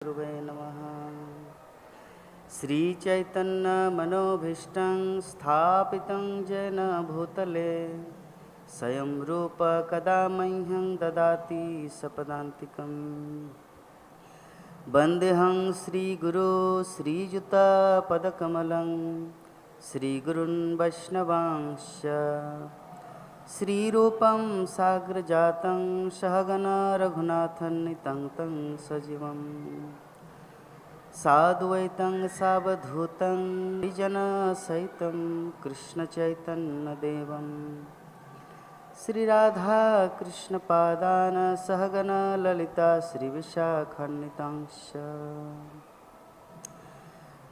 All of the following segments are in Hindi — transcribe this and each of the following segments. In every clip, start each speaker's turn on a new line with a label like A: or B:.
A: गुरुवे नमः। श्रीचैतन्यमनोभीष्टं स्थापितं येन भूतले स्वयं रूप कदा मह्यं ददाति सपदान्तिकम्। वन्देऽहं श्रीगुरो श्रीयुतपदकमलं श्रीगुरुन् वैष्णवांश्च श्रीरूपं साग्रजातं सहगण रघुनाथन्नितं तं सजीवं साद्वैतं सावधूतं परिजनसहितं कृष्णचैतन्यदेवं श्रीराधाकृष्णपादान् सहगण ललिता श्रीविशाखान्वितांश्च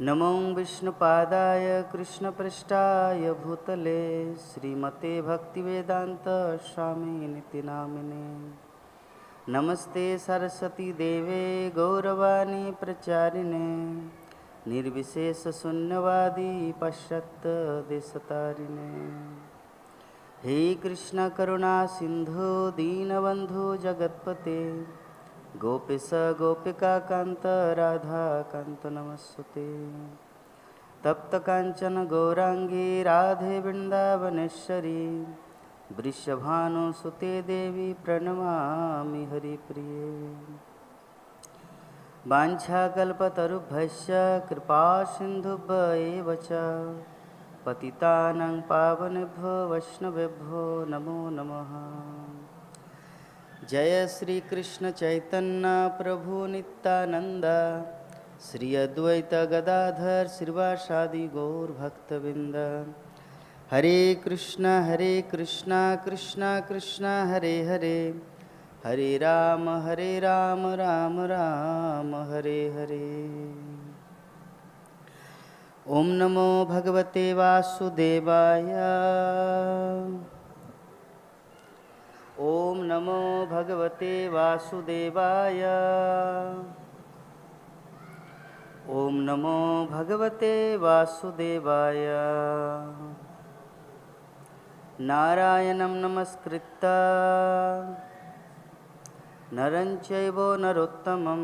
A: नमो विष्णुपादाय कृष्णपृष्ठाय भूतले श्रीमते भक्तिवेदांत स्वामिनिति नामिने। नमस्ते सरस्वती देवे गौरवाणी प्रचारिणे निर्विशेषशून्यवादी पाश्चात्य देशतारिणे। हे कृष्ण करुणा सिंधु दीनबंधु जगत्पते गोपेश गोपिका कांत राधा कांत नमस्ते। तप्त कांचन गौरांगी राधे वृंदावनेश्वरी वृषभानुसुते देवी प्रणमामि हरिप्रिये। वाञ्छाकल्पतरुभ्यश्च कृपा सिन्धुभ्येव च पतितानां पावनेभ्यो वैष्णवेभ्यो नमो नमः। जय श्री कृष्ण चैतन्य प्रभु नित्यानंद श्री अद्वैत गदाधर श्रीवासादि गौर भक्तवृंद। हरे कृष्णा कृष्णा कृष्णा हरे हरे हरे राम राम राम हरे हरे। ओम नमो भगवते वासुदेवाय। ओम नमो भगवते वासुदेवाय। ओम नमो भगवते वासुदेवाय। नारायणं नमस्कृत्य नरं चैव नरोत्तमं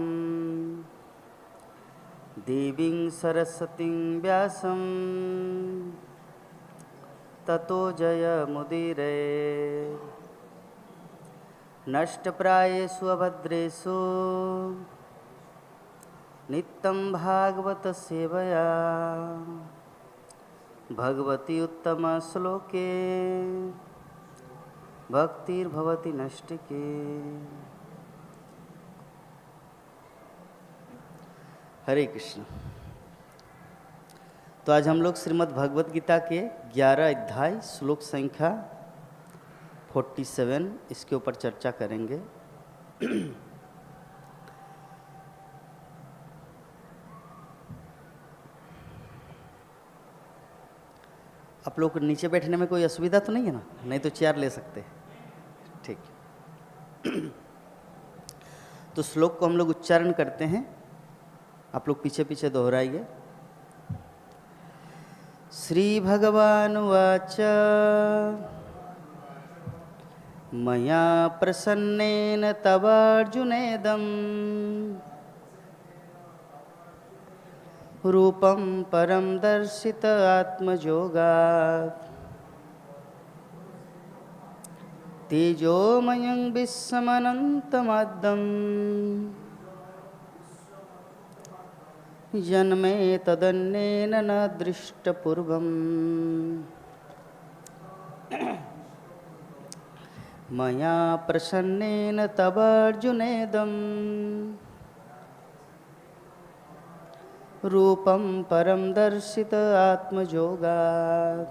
A: देवीं सरस्वतीं व्यासं ततो जयमुदीरये। नष्टप्रायेषु अभद्रेषु नित्यं भागवत सेवया भगवती उत्तम श्लोके भक्तिर्भवति नष्टिके। हरे कृष्ण। तो आज हम लोग श्रीमद् भगवत गीता के 11 अध्याय श्लोक संख्या 47 इसके ऊपर चर्चा करेंगे। आप लोग को नीचे बैठने में कोई असुविधा तो नहीं है ना? नहीं तो चेयर ले सकते। ठीक। तो श्लोक को हम लोग उच्चारण करते हैं, आप लोग पीछे पीछे दोहराइए। श्री भगवानुवाच मया प्रसन्नेन तवार्जुनेदं रूपं परं दर्शित आत्मयोगात् तेजोमयं विश्वमनन्तमाद्यं जन्मे तदन्येन न दृष्टपूर्वम्। मया प्रसन्नेन तवार्जुनेदं रूपं परं दर्शित आत्मयोगात्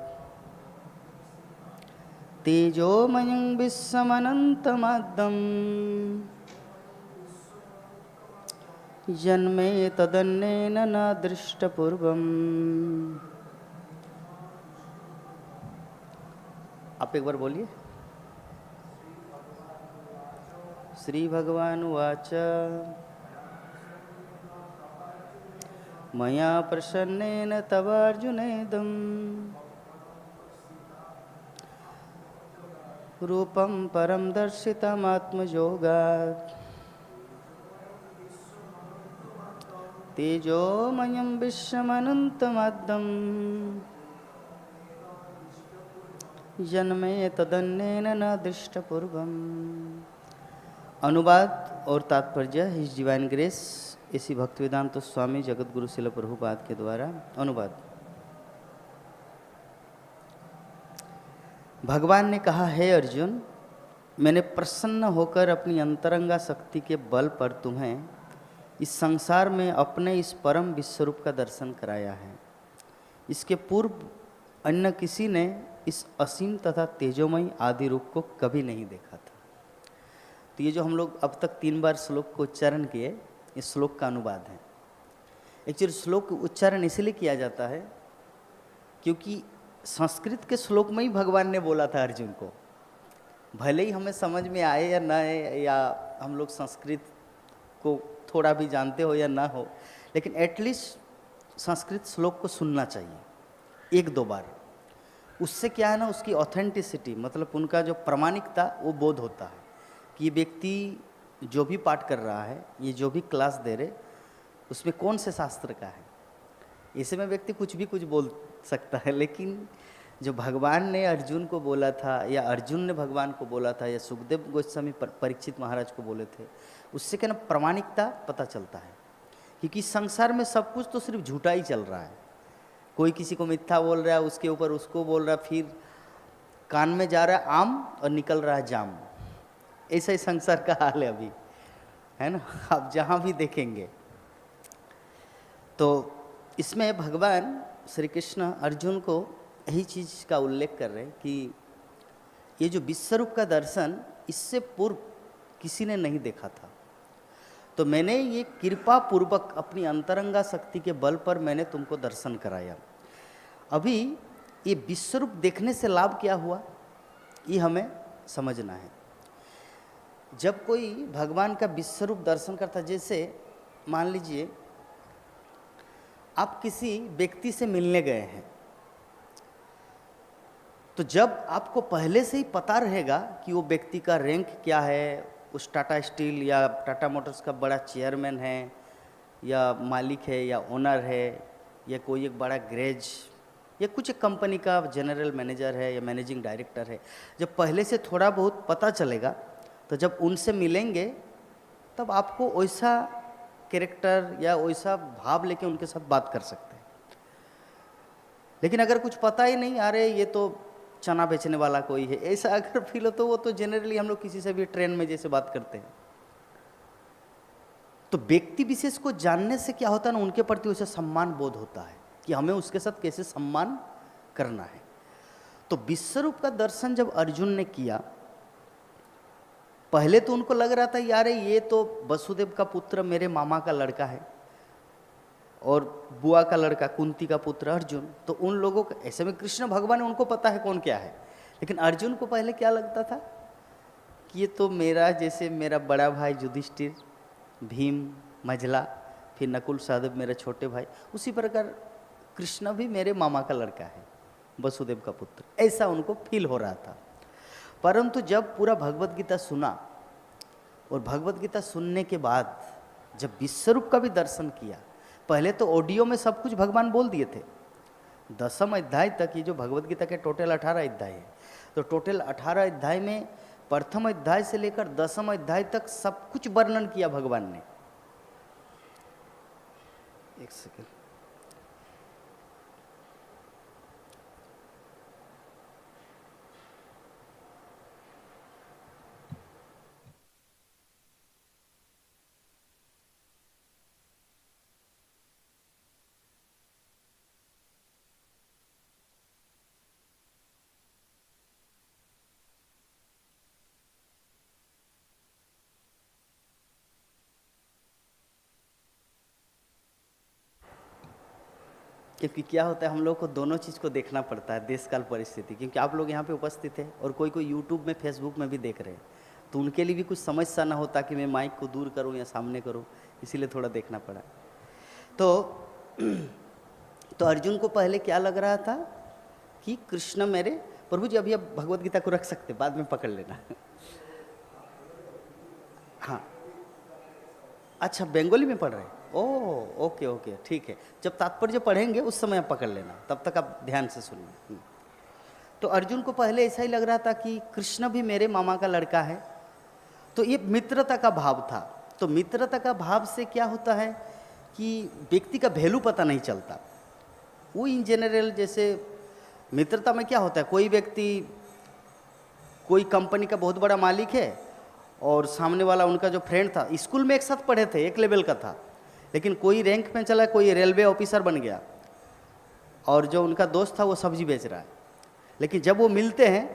A: तेजोमयं विश्वमनन्तमाद्यं जन्मे तदन्येन न दृष्टपूर्वम्। आप एक बार बोलिए। श्री भगवान उवाच मया प्रसन्नेन तवार्जुनेदं रूपं परं दर्शितमात्मयोगात् तेजोमयं विश्वमनन्तमाद्यं जन्मे तदन्येन न दृष्टपूर्वम्। अनुवाद और तात्पर्य हिज डिवाइन ग्रेस इसी भक्तिवेदांत स्वामी जगत गुरु शिल प्रभुपाद के द्वारा अनुवाद। भगवान ने कहा, हे अर्जुन, मैंने प्रसन्न होकर अपनी अंतरंगा शक्ति के बल पर तुम्हें इस संसार में अपने इस परम विश्वरूप का दर्शन कराया है। इसके पूर्व अन्य किसी ने इस असीम तथा तेजोमय आदि रूप को कभी नहीं देखा था। तो ये जो हम लोग अब तक 3 बार श्लोक को उच्चारण किए, इस श्लोक का अनुवाद है। एक्चुअली श्लोक उच्चारण इसलिए किया जाता है क्योंकि संस्कृत के श्लोक में ही भगवान ने बोला था अर्जुन को। भले ही हमें समझ में आए या ना आए, या हम लोग संस्कृत को थोड़ा भी जानते हो या ना हो, लेकिन एटलीस्ट संस्कृत श्लोक को सुनना चाहिए 1-2 बार। उससे क्या है ना, उसकी ऑथेंटिसिटी मतलब उनका जो प्रामाणिकता वो बोध होता है कि ये व्यक्ति जो भी पाठ कर रहा है, ये जो भी क्लास दे रहे, उसमें कौन से शास्त्र का है। ऐसे में व्यक्ति कुछ भी कुछ बोल सकता है, लेकिन जो भगवान ने अर्जुन को बोला था या अर्जुन ने भगवान को बोला था या सुखदेव गोस्वामी परीक्षित महाराज को बोले थे, उससे क्या ना प्रामाणिकता पता चलता है। क्योंकि संसार में सब कुछ तो सिर्फ झूठा ही चल रहा है। कोई किसी को मिथ्या बोल रहा है, उसके ऊपर उसको बोल रहा है, फिर कान में जा रहा है आम और निकल रहा है जाम। ऐसा ही संसार का हाल है अभी, है ना, आप जहाँ भी देखेंगे। तो इसमें भगवान श्री कृष्ण अर्जुन को यही चीज़ का उल्लेख कर रहे हैं कि ये जो विश्वरूप का दर्शन इससे पूर्व किसी ने नहीं देखा था। तो मैंने ये कृपा पूर्वक अपनी अंतरंगा शक्ति के बल पर मैंने तुमको दर्शन कराया। अभी ये विश्वरूप देखने से लाभ क्या हुआ, ये हमें समझना है। जब कोई भगवान का विश्वरूप दर्शन करता, जैसे मान लीजिए आप किसी व्यक्ति से मिलने गए हैं, तो जब आपको पहले से ही पता रहेगा कि वो व्यक्ति का रैंक क्या है, उस टाटा स्टील या टाटा मोटर्स का बड़ा चेयरमैन है या मालिक है या ओनर है या कोई एक बड़ा गैरेज या कुछ एक कंपनी का जनरल मैनेजर है या मैनेजिंग डायरेक्टर है, जब पहले से थोड़ा बहुत पता चलेगा तो जब उनसे मिलेंगे तब आपको वैसा कैरेक्टर या वैसा भाव लेके उनके साथ बात कर सकते हैं। लेकिन अगर कुछ पता ही नहीं, अरे ये तो चना बेचने वाला कोई है, ऐसा अगर फील हो तो वो तो जनरली हम लोग किसी से भी ट्रेन में जैसे बात करते हैं। तो व्यक्ति विशेष को जानने से क्या होता है ना, उनके प्रति उसे सम्मान बोध होता है कि हमें उसके साथ कैसे सम्मान करना है। तो विश्वरूप का दर्शन जब अर्जुन ने किया, पहले तो उनको लग रहा था यार ये तो वसुदेव का पुत्र मेरे मामा का लड़का है और बुआ का लड़का कुंती का पुत्र अर्जुन। तो उन लोगों को ऐसे में कृष्ण भगवान उनको पता है कौन क्या है, लेकिन अर्जुन को पहले क्या लगता था कि ये तो मेरा, जैसे मेरा बड़ा भाई युधिष्ठिर, भीम, मझला, फिर नकुल सहदेव मेरे छोटे भाई, उसी प्रकार कृष्ण भी मेरे मामा का लड़का है, वसुदेव का पुत्र, ऐसा उनको फील हो रहा था। परंतु जब पूरा भगवत गीता सुना और भगवत गीता सुनने के बाद जब विश्वरूप का भी दर्शन किया, पहले तो ऑडियो में सब कुछ भगवान बोल दिए थे। 10वें अध्याय तक, ये जो भगवत गीता के टोटल 18 अध्याय है, तो टोटल 18 अध्याय में प्रथम अध्याय से लेकर 10वें अध्याय तक सब कुछ वर्णन किया भगवान ने। एक सेकंड, क्योंकि क्या होता है हम लोग को दोनों चीज़ को देखना पड़ता है, देश काल परिस्थिति। क्योंकि आप लोग यहाँ पे उपस्थित हैं और कोई कोई यूट्यूब में, फेसबुक में भी देख रहे हैं, तो उनके लिए भी कुछ समस्या ना हो ताकि मैं माइक को दूर करूँ या सामने करूँ, इसीलिए थोड़ा देखना पड़ा। तो अर्जुन को पहले क्या लग रहा था कि कृष्ण मेरे प्रभु जी, अभी आप भगवत गीता को रख सकते, बाद में पकड़ लेना। हाँ, अच्छा, बंगाली में पढ़ रहे हैं। ओह ओके ओके ठीक है, जब तात्पर्य पढ़ेंगे उस समय आप पकड़ लेना, तब तक आप ध्यान से सुनिए। तो अर्जुन को पहले ऐसा ही लग रहा था कि कृष्ण भी मेरे मामा का लड़का है, तो ये मित्रता का भाव था। तो मित्रता का भाव से क्या होता है कि व्यक्ति का वैल्यू पता नहीं चलता। वो इन जनरल जैसे मित्रता में क्या होता है, कोई व्यक्ति कोई कंपनी का बहुत बड़ा मालिक है और सामने वाला उनका जो फ्रेंड था, स्कूल में एक साथ पढ़े थे, एक लेवल का था, लेकिन कोई रैंक में चला, कोई रेलवे ऑफिसर बन गया और जो उनका दोस्त था वो सब्जी बेच रहा है। लेकिन जब वो मिलते हैं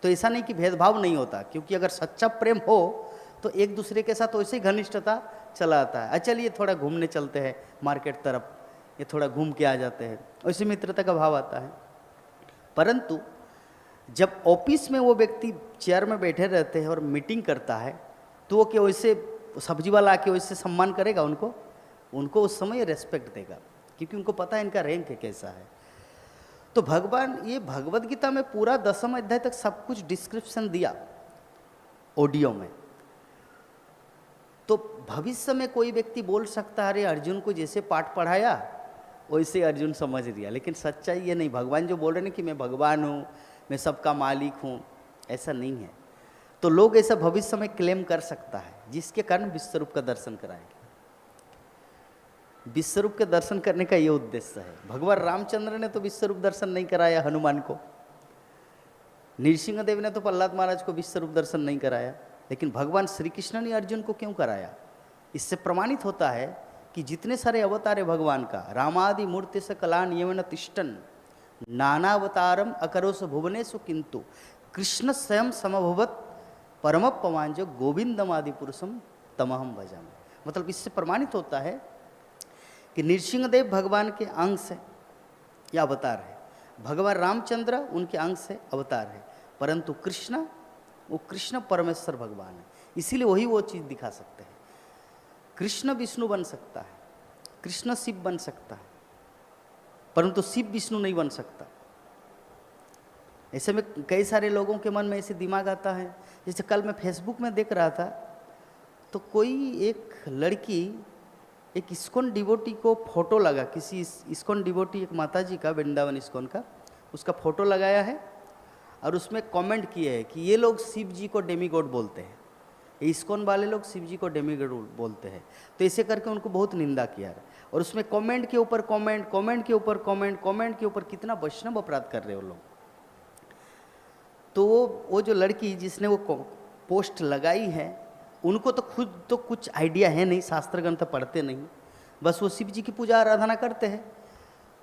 A: तो ऐसा नहीं कि भेदभाव नहीं होता, क्योंकि अगर सच्चा प्रेम हो तो एक दूसरे के साथ वैसे ही घनिष्ठता चला आता है। चलिए थोड़ा घूमने चलते हैं मार्केट तरफ, ये थोड़ा घूम के आ जाते हैं, वैसे मित्रता का भाव आता है। परंतु जब ऑफिस में वो व्यक्ति चेयर में बैठे रहते हैं और मीटिंग करता है, तो वो क्या वैसे सब्जी वाला आके वैसे सम्मान करेगा उनको उस समय रेस्पेक्ट देगा, क्योंकि उनको पता है इनका रैंक कैसा है। तो भगवान ये भगवद गीता में पूरा 10वें अध्याय तक सब कुछ डिस्क्रिप्शन दिया ऑडियो में। तो भविष्य में कोई व्यक्ति बोल सकता है अरे अर्जुन को जैसे पाठ पढ़ाया वैसे अर्जुन समझ लिया, लेकिन सच्चाई ये नहीं। भगवान जो बोल रहे हैं कि मैं भगवान हूँ, मैं सबका मालिक हूँ, ऐसा नहीं है। तो लोग ऐसा भविष्य में क्लेम कर सकता है, जिसके कारण विश्वरूप का दर्शन कराएंगे। विश्वरूप के दर्शन करने का ये उद्देश्य है। भगवान रामचंद्र ने तो विश्वरूप दर्शन नहीं कराया हनुमान को, नृसिंह देव ने तो प्रहलाद महाराज को विश्वरूप दर्शन नहीं कराया, लेकिन भगवान श्री कृष्ण ने अर्जुन को क्यों कराया? इससे प्रमाणित होता है कि जितने सारे अवतार है भगवान का, रामादि मूर्ति से कलान यवन तिष्ठन नानावतारम अकरोस भुवनेशु किंतु कृष्ण स्वयं समभवत परम पवान जो गोविंदमादि पुरुषम तमहम भजामि। मतलब इससे प्रमाणित होता है कि नृसिंहदेव भगवान के अंश है या अवतार है, भगवान रामचंद्र उनके अंश है, अवतार है, परंतु कृष्ण वो कृष्ण परमेश्वर भगवान है, इसीलिए वही वो चीज़ दिखा सकते हैं। कृष्ण विष्णु बन सकता है, कृष्ण शिव बन सकता है, परंतु शिव विष्णु नहीं बन सकता। ऐसे में कई सारे लोगों के मन में ऐसे दिमाग आता है। जैसे कल मैं फेसबुक में देख रहा था, तो कोई एक लड़की एक इस्कॉन डिवोटी को फोटो लगा, किसी इस्कॉन डिवोटी एक माता जी का, वृंदावन इस्कॉन का, उसका फोटो लगाया है और उसमें कमेंट किए है कि ये लोग शिव जी को डेमीगॉड बोलते हैं, ये इस्कॉन वाले लोग शिव जी को डेमीगॉड बोलते हैं। तो ऐसे करके उनको बहुत निंदा किया है, और उसमें कमेंट के ऊपर कमेंट, कमेंट के ऊपर कमेंट, कमेंट के ऊपर कितना वैष्णव अपराध कर रहे हो लोग। तो वो जो लड़की जिसने वो पोस्ट लगाई है, उनको तो खुद तो कुछ आइडिया है नहीं, शास्त्र ग्रंथ पढ़ते नहीं, बस वो शिव जी की पूजा आराधना करते हैं।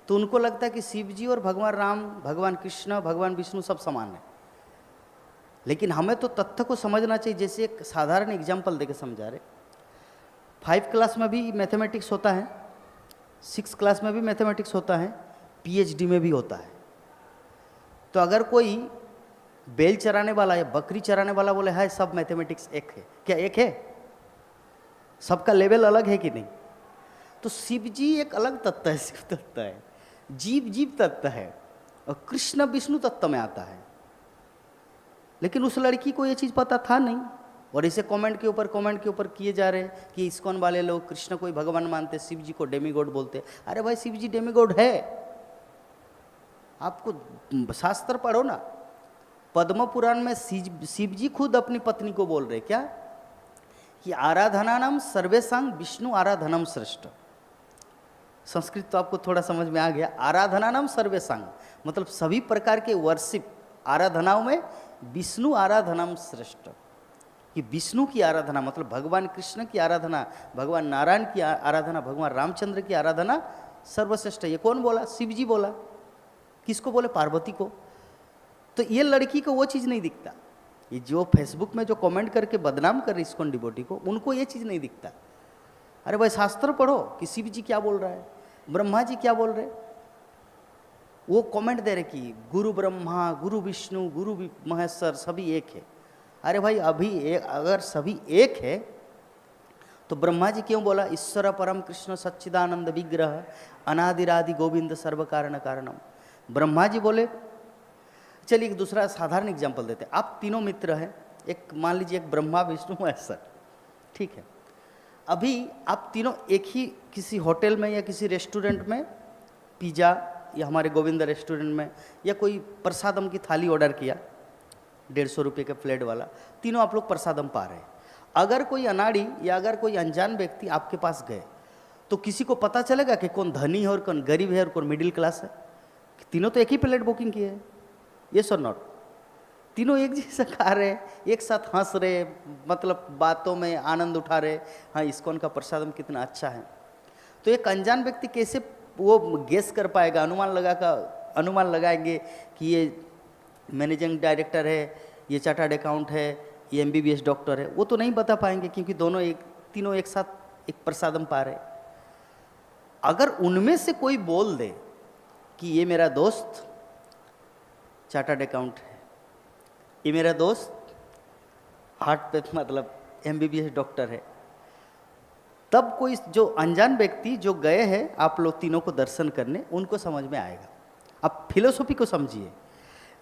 A: तो उनको लगता है कि शिव जी और भगवान राम, भगवान कृष्ण, भगवान विष्णु सब समान है। लेकिन हमें तो तथ्य को समझना चाहिए। जैसे एक साधारण एग्जाम्पल देके समझा रहे, 5 क्लास में भी मैथमेटिक्स होता है, 6 क्लास में भी मैथमेटिक्स होता है, PhD में भी होता है। तो अगर कोई बैल चराने वाला या बकरी चराने वाला बोले है सब मैथमेटिक्स एक है, क्या एक है? सबका लेवल अलग है कि नहीं? तो शिव जी एक अलग तत्व है, शिव तत्व है, जीव जीव तत्व है, और कृष्ण विष्णु तत्व में आता है। लेकिन उस लड़की को ये चीज़ पता था नहीं, और इसे कमेंट के ऊपर कमेंट के ऊपर किए जा रहे हैं कि इस्कॉन वाले लोग कृष्ण को ही भगवान मानते, शिव जी को डेमीगॉड बोलते। अरे भाई शिव जी डेमीगॉड है, आपको शास्त्र पढ़ो ना। पद्म पुराण में शिव जी खुद अपनी पत्नी को बोल रहे क्या कि आराधनानाम सर्वेशांग विष्णु आराधनम श्रेष्ठ। संस्कृत तो आपको थोड़ा समझ में आ गया। आराधनानाम सर्वेशांग मतलब सभी प्रकार के वर्शिप आराधनाओं में विष्णु आराधनम श्रेष्ठ, कि विष्णु की आराधना मतलब भगवान कृष्ण की आराधना, भगवान नारायण की आराधना, भगवान रामचंद्र की आराधना सर्वश्रेष्ठ। ये कौन बोला? शिव जी बोला। किसको बोले? पार्वती को। तो ये लड़की को वो चीज़ नहीं दिखता, ये जो फेसबुक में जो कमेंट करके बदनाम कर रही इस्कॉन डिवोटी को, उनको ये चीज़ नहीं दिखता। अरे भाई शास्त्र पढ़ो कि शिव जी क्या बोल रहा है, ब्रह्मा जी क्या बोल रहे। वो कमेंट दे रहे कि गुरु ब्रह्मा, गुरु विष्णु, गुरु महेश्वर सभी एक है। अरे भाई अभी अगर सभी एक है तो ब्रह्मा जी क्यों बोला ईश्वर परम कृष्ण सच्चिदानंद विग्रह अनादिरादि गोविंद सर्व कारण कारणम? ब्रह्मा जी बोले। चलिए एक दूसरा साधारण एग्जाम्पल देते हैं। आप तीनों मित्र हैं, एक मान लीजिए एक ब्रह्मा विष्णु महेश्वर, ठीक है। अभी आप तीनों एक ही किसी होटल में या किसी रेस्टोरेंट में पिज़्ज़ा या हमारे गोविंदा रेस्टोरेंट में या कोई प्रसादम की थाली ऑर्डर किया 150 रुपये के प्लेट वाला, तीनों आप लोग प्रसादम पा रहे हैं। अगर कोई अनाड़ी या अगर कोई अनजान व्यक्ति आपके पास गए तो किसी को पता चलेगा कि कौन धनी है और कौन गरीब है और कौन मिडिल क्लास है? तीनों तो एक ही प्लेट बुकिंग किए हैं, यस और नॉट? तीनों एक जैसा खा रहे, एक साथ हंस रहे, मतलब बातों में आनंद उठा रहे, हाँ इस्कॉन का प्रसादम कितना अच्छा है। तो एक अनजान व्यक्ति कैसे वो गेस कर पाएगा, अनुमान लगाएंगे कि ये मैनेजिंग डायरेक्टर है, ये चार्टर्ड अकाउंट है, ये MBBS डॉक्टर है? वो तो नहीं बता पाएंगे क्योंकि तीनों एक साथ एक प्रसादम पा रहे। अगर उनमें से कोई बोल दे कि ये मेरा दोस्त चार्टर्ड अकाउंट है, ये मेरा दोस्त हार्ट पे मतलब MBBS डॉक्टर है, तब कोई जो अनजान व्यक्ति जो गए हैं आप लोग तीनों को दर्शन करने, उनको समझ में आएगा। आप फिलोसॉफी को समझिए।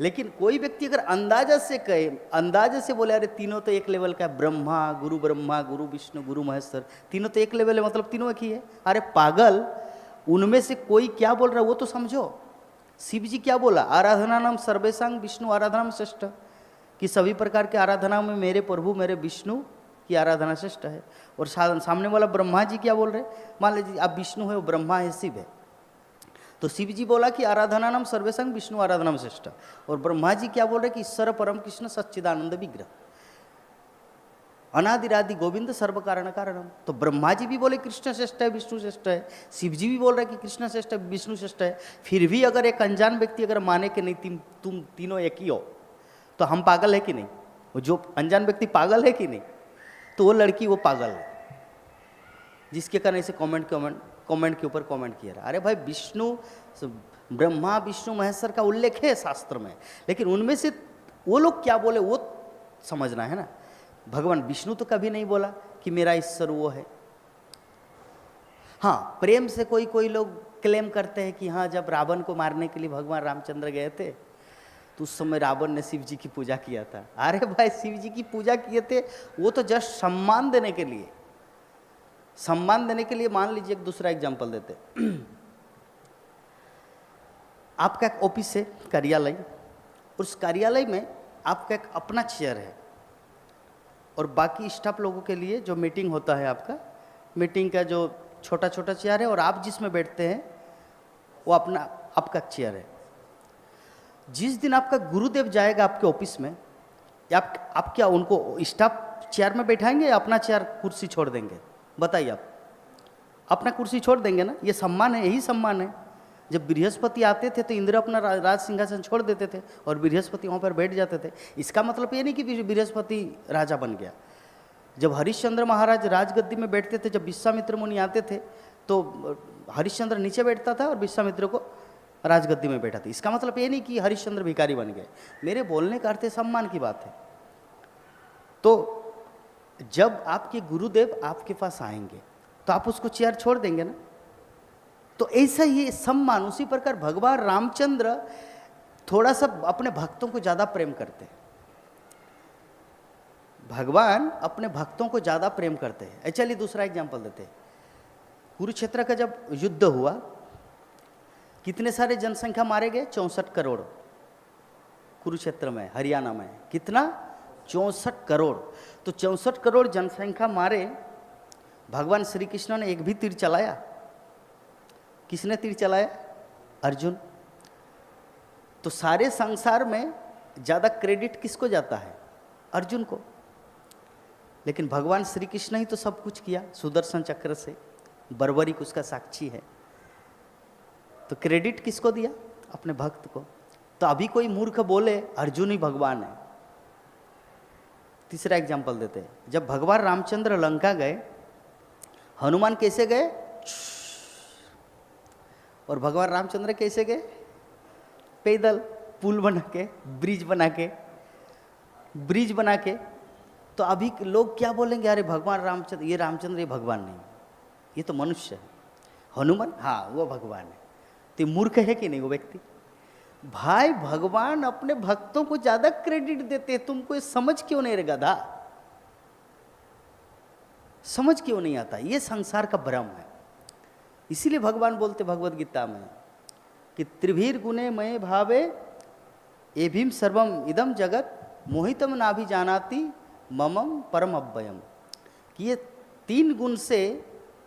A: लेकिन कोई व्यक्ति अगर अंदाजे से बोले अरे तीनों तो एक लेवल का है, ब्रह्मा गुरु विष्णु गुरु महेश्वर, तीनों तो एक लेवल है, मतलब तीनों एक ही है। अरे पागल, उनमें से कोई क्या बोल रहा है वो तो समझो। शिव जी क्या बोला, आराधना नाम सर्वेशांग विष्णु आराधना श्रेष्ठ, कि सभी प्रकार के आराधना में मेरे प्रभु मेरे विष्णु की आराधना श्रेष्ठ है। और सामने वाला ब्रह्मा जी क्या बोल रहे, मान लीजिए आप विष्णु है, वो ब्रह्मा है, शिव है, तो शिव जी बोला कि आराधना नाम सर्वेशंग विष्णु आराधना श्रेष्ठ, और ब्रह्मा जी क्या बोल रहे कि ईश्वर परम कृष्ण सच्चिदानंद विग्रह अनादिरादि गोविंद सर्व कारण कारणम। तो ब्रह्मा जी भी बोले कृष्ण श्रेष्ठ है विष्णु श्रेष्ठ है, शिव जी भी बोल रहे कि कृष्ण श्रेष्ठ है विष्णु श्रेष्ठ है। फिर भी अगर एक अनजान व्यक्ति अगर माने कि नहीं तुम तीनों एक ही हो, तो हम पागल है कि नहीं? वो जो अनजान व्यक्ति पागल है कि नहीं? तो वो लड़की वो पागल है जिसके कारण इसे कमेंट के ऊपर कमेंट किया रहा। अरे भाई, विष्णु ब्रह्मा विष्णु महेश्वर का उल्लेख है शास्त्र में, लेकिन उनमें से वो लोग क्या बोले वो समझना है ना। भगवान विष्णु तो कभी नहीं बोला कि मेरा ईश्वर वो है। हाँ, प्रेम से कोई लोग क्लेम करते हैं कि हाँ, जब रावण को मारने के लिए भगवान रामचंद्र गए थे तो उस समय रावण ने शिव जी की पूजा किया था। अरे भाई, शिव जी की पूजा किए थे वो तो जस्ट सम्मान देने के लिए। मान लीजिए एक दूसरा एग्जांपल देते आपका एक ऑफिस है, कार्यालय, उस कार्यालय में आपका एक अपना चेयर है और बाकी स्टाफ लोगों के लिए जो मीटिंग होता है, आपका मीटिंग का जो छोटा छोटा चेयर है और आप जिसमें बैठते हैं वो आपका चेयर है। जिस दिन आपका गुरुदेव जाएगा आपके ऑफिस में, आप क्या उनको स्टाफ चेयर में बैठाएंगे या अपना चेयर कुर्सी छोड़ देंगे? बताइए, आप अपना कुर्सी छोड़ देंगे ना? ये सम्मान है, यही सम्मान है। जब बृहस्पति आते थे तो इंद्र अपना राज सिंहासन छोड़ देते थे और बृहस्पति वहाँ पर बैठ जाते थे। इसका मतलब ये नहीं कि बृहस्पति राजा बन गया। जब हरिश्चंद्र महाराज राजगद्दी में बैठते थे, जब विश्वामित्र मुनि आते थे तो हरिश्चंद्र नीचे बैठता था और विश्वामित्र को राजगद्दी में बैठा था। इसका मतलब ये नहीं कि हरिश्चंद्र भिखारी बन गए। मेरे बोलने का अर्थ सम्मान की बात है। तो जब आपके गुरुदेव आपके पास आएंगे तो आप उसको चेयर छोड़ देंगे ना? तो ऐसा ये सम्मान, उसी प्रकार भगवान रामचंद्र थोड़ा सा अपने भक्तों को ज़्यादा प्रेम करते हैं। भगवान अपने भक्तों को ज़्यादा प्रेम करते हैं। चलिए दूसरा एग्जाम्पल देते हैं। कुरुक्षेत्र का जब युद्ध हुआ, कितने सारे जनसंख्या मारे गए? 64 करोड़। कुरुक्षेत्र में, हरियाणा में कितना? 64 करोड़। तो 64 करोड़ जनसंख्या मारे, भगवान श्री कृष्ण ने एक भी तीर चलाया? किसने तीर चलाया? अर्जुन। तो सारे संसार में ज़्यादा क्रेडिट किसको जाता है? अर्जुन को। लेकिन भगवान श्री कृष्ण ही तो सब कुछ किया सुदर्शन चक्र से, बर्बरीक उसका साक्षी है। तो क्रेडिट किसको दिया? अपने भक्त को। तो अभी कोई मूर्ख बोले अर्जुन ही भगवान है। तीसरा एग्जाम्पल देते हैं। जब भगवान रामचंद्र लंका गए, हनुमान कैसे गए? और भगवान रामचंद्र कैसे गए? पैदल, पुल बना के, ब्रिज बना के। तो अभी लोग क्या बोलेंगे? अरे भगवान रामचंद्र, ये रामचंद्र ये भगवान नहीं, ये तो मनुष्य है। हनुमान, हाँ वो भगवान है। तो मूर्ख है कि नहीं वो व्यक्ति? भाई, भगवान अपने भक्तों को ज्यादा क्रेडिट देते हैं। तुमको ये समझ क्यों नहीं रहेगा? धा समझ क्यों नहीं आता? ये संसार का भ्रम है। इसीलिए भगवान बोलते भगवद गीता में कि त्रिभीर गुणे मय भावे एभिम सर्वम इदम जगत मोहितम नाभि जानाति ममम परम अव्ययम, कि ये 3 गुण से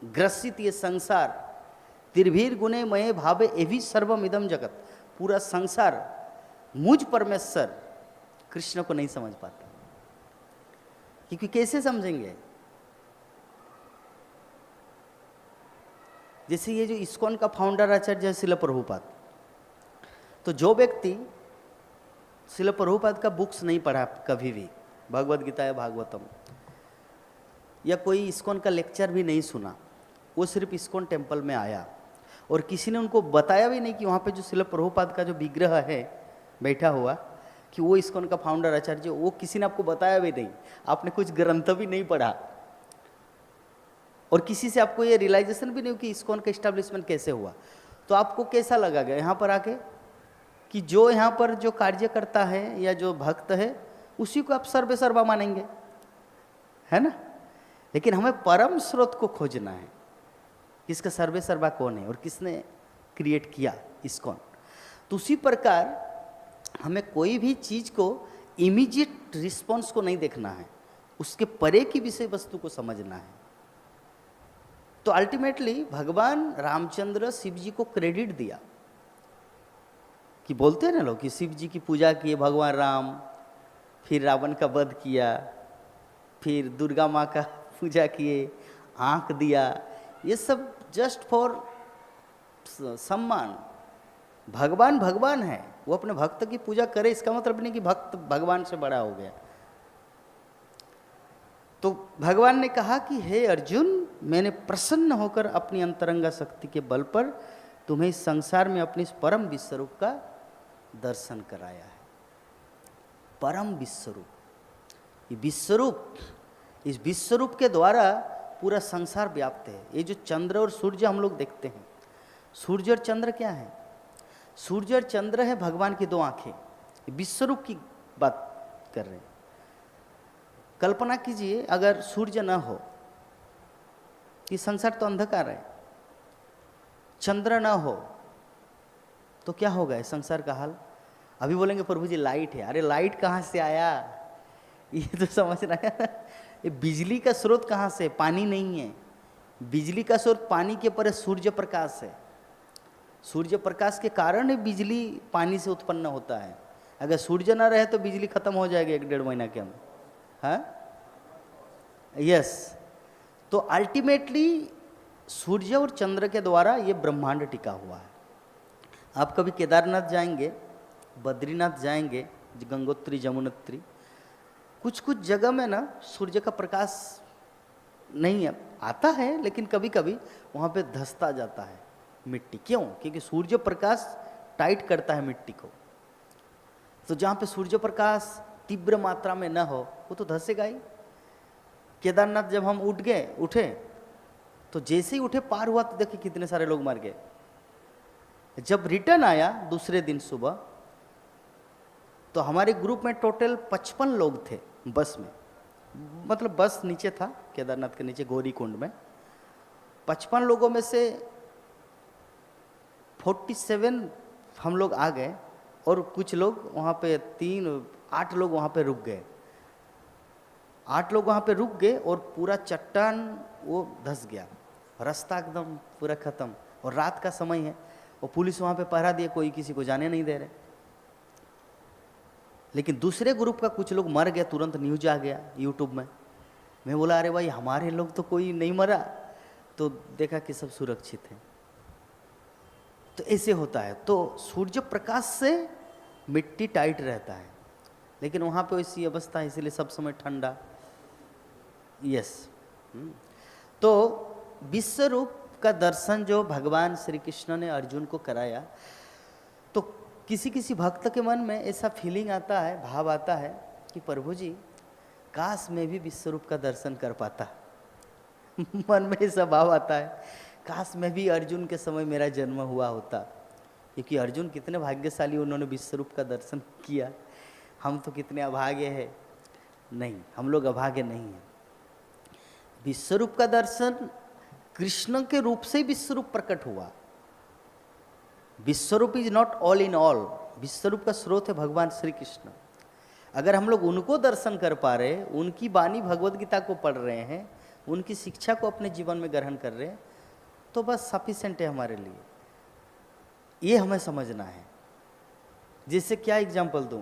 A: ग्रसित ये संसार, त्रिभीर गुणे मय भावे एभि सर्वम इदम जगत, पूरा संसार मुझ परमेश्वर कृष्ण को नहीं समझ पाता। क्योंकि कैसे समझेंगे? जैसे ये जो इस्कॉन का फाउंडर आचार्य है शिला प्रभुपाद, तो जो व्यक्ति शिला प्रभुपाद का बुक्स नहीं पढ़ा कभी भी, भगवद गीता या भागवतम, या कोई इस्कॉन का लेक्चर भी नहीं सुना, वो सिर्फ इस्कॉन टेम्पल में आया और किसी ने उनको बताया भी नहीं कि वहाँ पे जो शिला प्रभुपाद का जो विग्रह है बैठा हुआ, कि वो इस्कॉन का फाउंडर आचार्य, वो किसी ने आपको बताया भी नहीं, आपने कुछ ग्रंथ भी नहीं पढ़ा और किसी से आपको ये रियलाइजेशन भी नहीं कि इस्कॉन का इस्टेब्लिशमेंट कैसे हुआ, तो आपको कैसा लगेगा यहाँ पर आके कि जो यहाँ पर जो कार्य करता है या जो भक्त है उसी को आप सर्वे सर्वा मानेंगे, है ना? लेकिन हमें परम स्रोत को खोजना है, किसका सर्वे सर्वा कौन है और किसने क्रिएट किया इस्कॉन। तो उसी प्रकार हमें कोई भी चीज़ को इमीडिएट रिस्पॉन्स को नहीं देखना है, उसके परे की विषय वस्तु को समझना है। तो अल्टीमेटली भगवान रामचंद्र शिव जी को क्रेडिट दिया, कि बोलते हैं ना लोग कि शिव जी की पूजा किए भगवान राम, फिर रावण का वध किया, फिर दुर्गा माँ का पूजा किए, आँख दिया, ये सब जस्ट फॉर सम्मान। भगवान भगवान है, वो अपने भक्त की पूजा करे, इसका मतलब नहीं कि भक्त भगवान से बड़ा हो गया। तो भगवान ने कहा कि हे अर्जुन, मैंने प्रसन्न होकर अपनी अंतरंगा शक्ति के बल पर तुम्हें इस संसार में अपने इस परम विश्वरूप का दर्शन कराया है। परम विश्वरूप, ये विश्वरूप, इस विश्वरूप के द्वारा पूरा संसार व्याप्त है। ये जो चंद्र और सूर्य हम लोग देखते हैं, सूर्य और चंद्र क्या है? सूर्य और चंद्र है भगवान की 2 आंखें। विश्वरूप की बात कर रहे हैं। कल्पना कीजिए अगर सूर्य न हो, कि संसार तो अंधकार है, चंद्र न हो तो क्या होगा इस संसार का हाल? अभी बोलेंगे प्रभु जी लाइट है, अरे लाइट कहाँ से आया? ये तो समझना है। ये बिजली का स्रोत कहाँ से? पानी नहीं है, बिजली का स्रोत पानी के पर सूर्य प्रकाश है। सूर्य प्रकाश के कारण ही बिजली पानी से उत्पन्न होता है। अगर सूर्य ना रहे तो बिजली खत्म हो जाएगी 1-1.5 महीना के अंदर, हाँ? यस। तो अल्टीमेटली सूर्य और चंद्र के द्वारा ये ब्रह्मांड टिका हुआ है। आप कभी केदारनाथ जाएंगे, बद्रीनाथ जाएंगे, गंगोत्री जमुनोत्री, कुछ कुछ जगह में ना सूर्य का प्रकाश नहीं है, आता है, लेकिन कभी कभी वहाँ पे धंसता जाता है मिट्टी। क्यों? क्योंकि सूर्य प्रकाश टाइट करता है मिट्टी को। तो जहाँ पे सूर्य प्रकाश तीव्र मात्रा में न हो वो तो धंसेगा ही। केदारनाथ जब हम उठे तो जैसे ही उठे पार हुआ तो देखिए कितने सारे लोग मर गए। जब रिटर्न आया दूसरे दिन सुबह, तो हमारे ग्रुप में टोटल 55 लोग थे बस में, मतलब बस नीचे था केदारनाथ के नीचे गौरी कुंड में। 55 लोगों में से 47 हम लोग आ गए और कुछ लोग वहाँ पे 8 लोग वहाँ पे रुक गए। 8 लोग वहाँ पे रुक गए और पूरा चट्टान वो धंस गया, रास्ता एकदम पूरा ख़त्म। और रात का समय है और पुलिस वहाँ पे पहरा दिए, कोई किसी को जाने नहीं दे रहे। लेकिन दूसरे ग्रुप का कुछ लोग मर गए, तुरंत न्यूज आ गया यूट्यूब में। मैं बोला अरे भाई हमारे लोग तो कोई नहीं मरा, तो देखा कि सब सुरक्षित हैं। तो ऐसे होता है। तो सूर्य प्रकाश से मिट्टी टाइट रहता है, लेकिन वहाँ पे वैसी अवस्था है, इसलिए सब समय ठंडा। यस। तो विश्वरूप का दर्शन जो भगवान श्री कृष्ण ने अर्जुन को कराया, तो किसी किसी भक्त के मन में ऐसा फीलिंग आता है, भाव आता है कि प्रभु जी काश मैं भी विश्वरूप का दर्शन कर पाता। मन में ऐसा भाव आता है, काश मैं भी अर्जुन के समय मेरा जन्म हुआ होता, क्योंकि अर्जुन कितने भाग्यशाली, उन्होंने विश्वरूप का दर्शन किया। हम तो कितने अभागे हैं। नहीं, हम लोग अभागे नहीं हैं। विश्वरूप का दर्शन कृष्ण के रूप से ही विश्वरूप प्रकट हुआ। Vishwaroop is not all in all, विश्वरूप का स्रोत है भगवान श्री कृष्ण। अगर हम लोग उनको दर्शन कर पा रहे, उनकी वाणी भगवद गीता को पढ़ रहे हैं, उनकी शिक्षा को अपने जीवन में ग्रहण कर रहे हैं, तो बस सफिशेंट है हमारे लिए। ये हमें समझना है। जैसे क्या एग्जाम्पल दूं,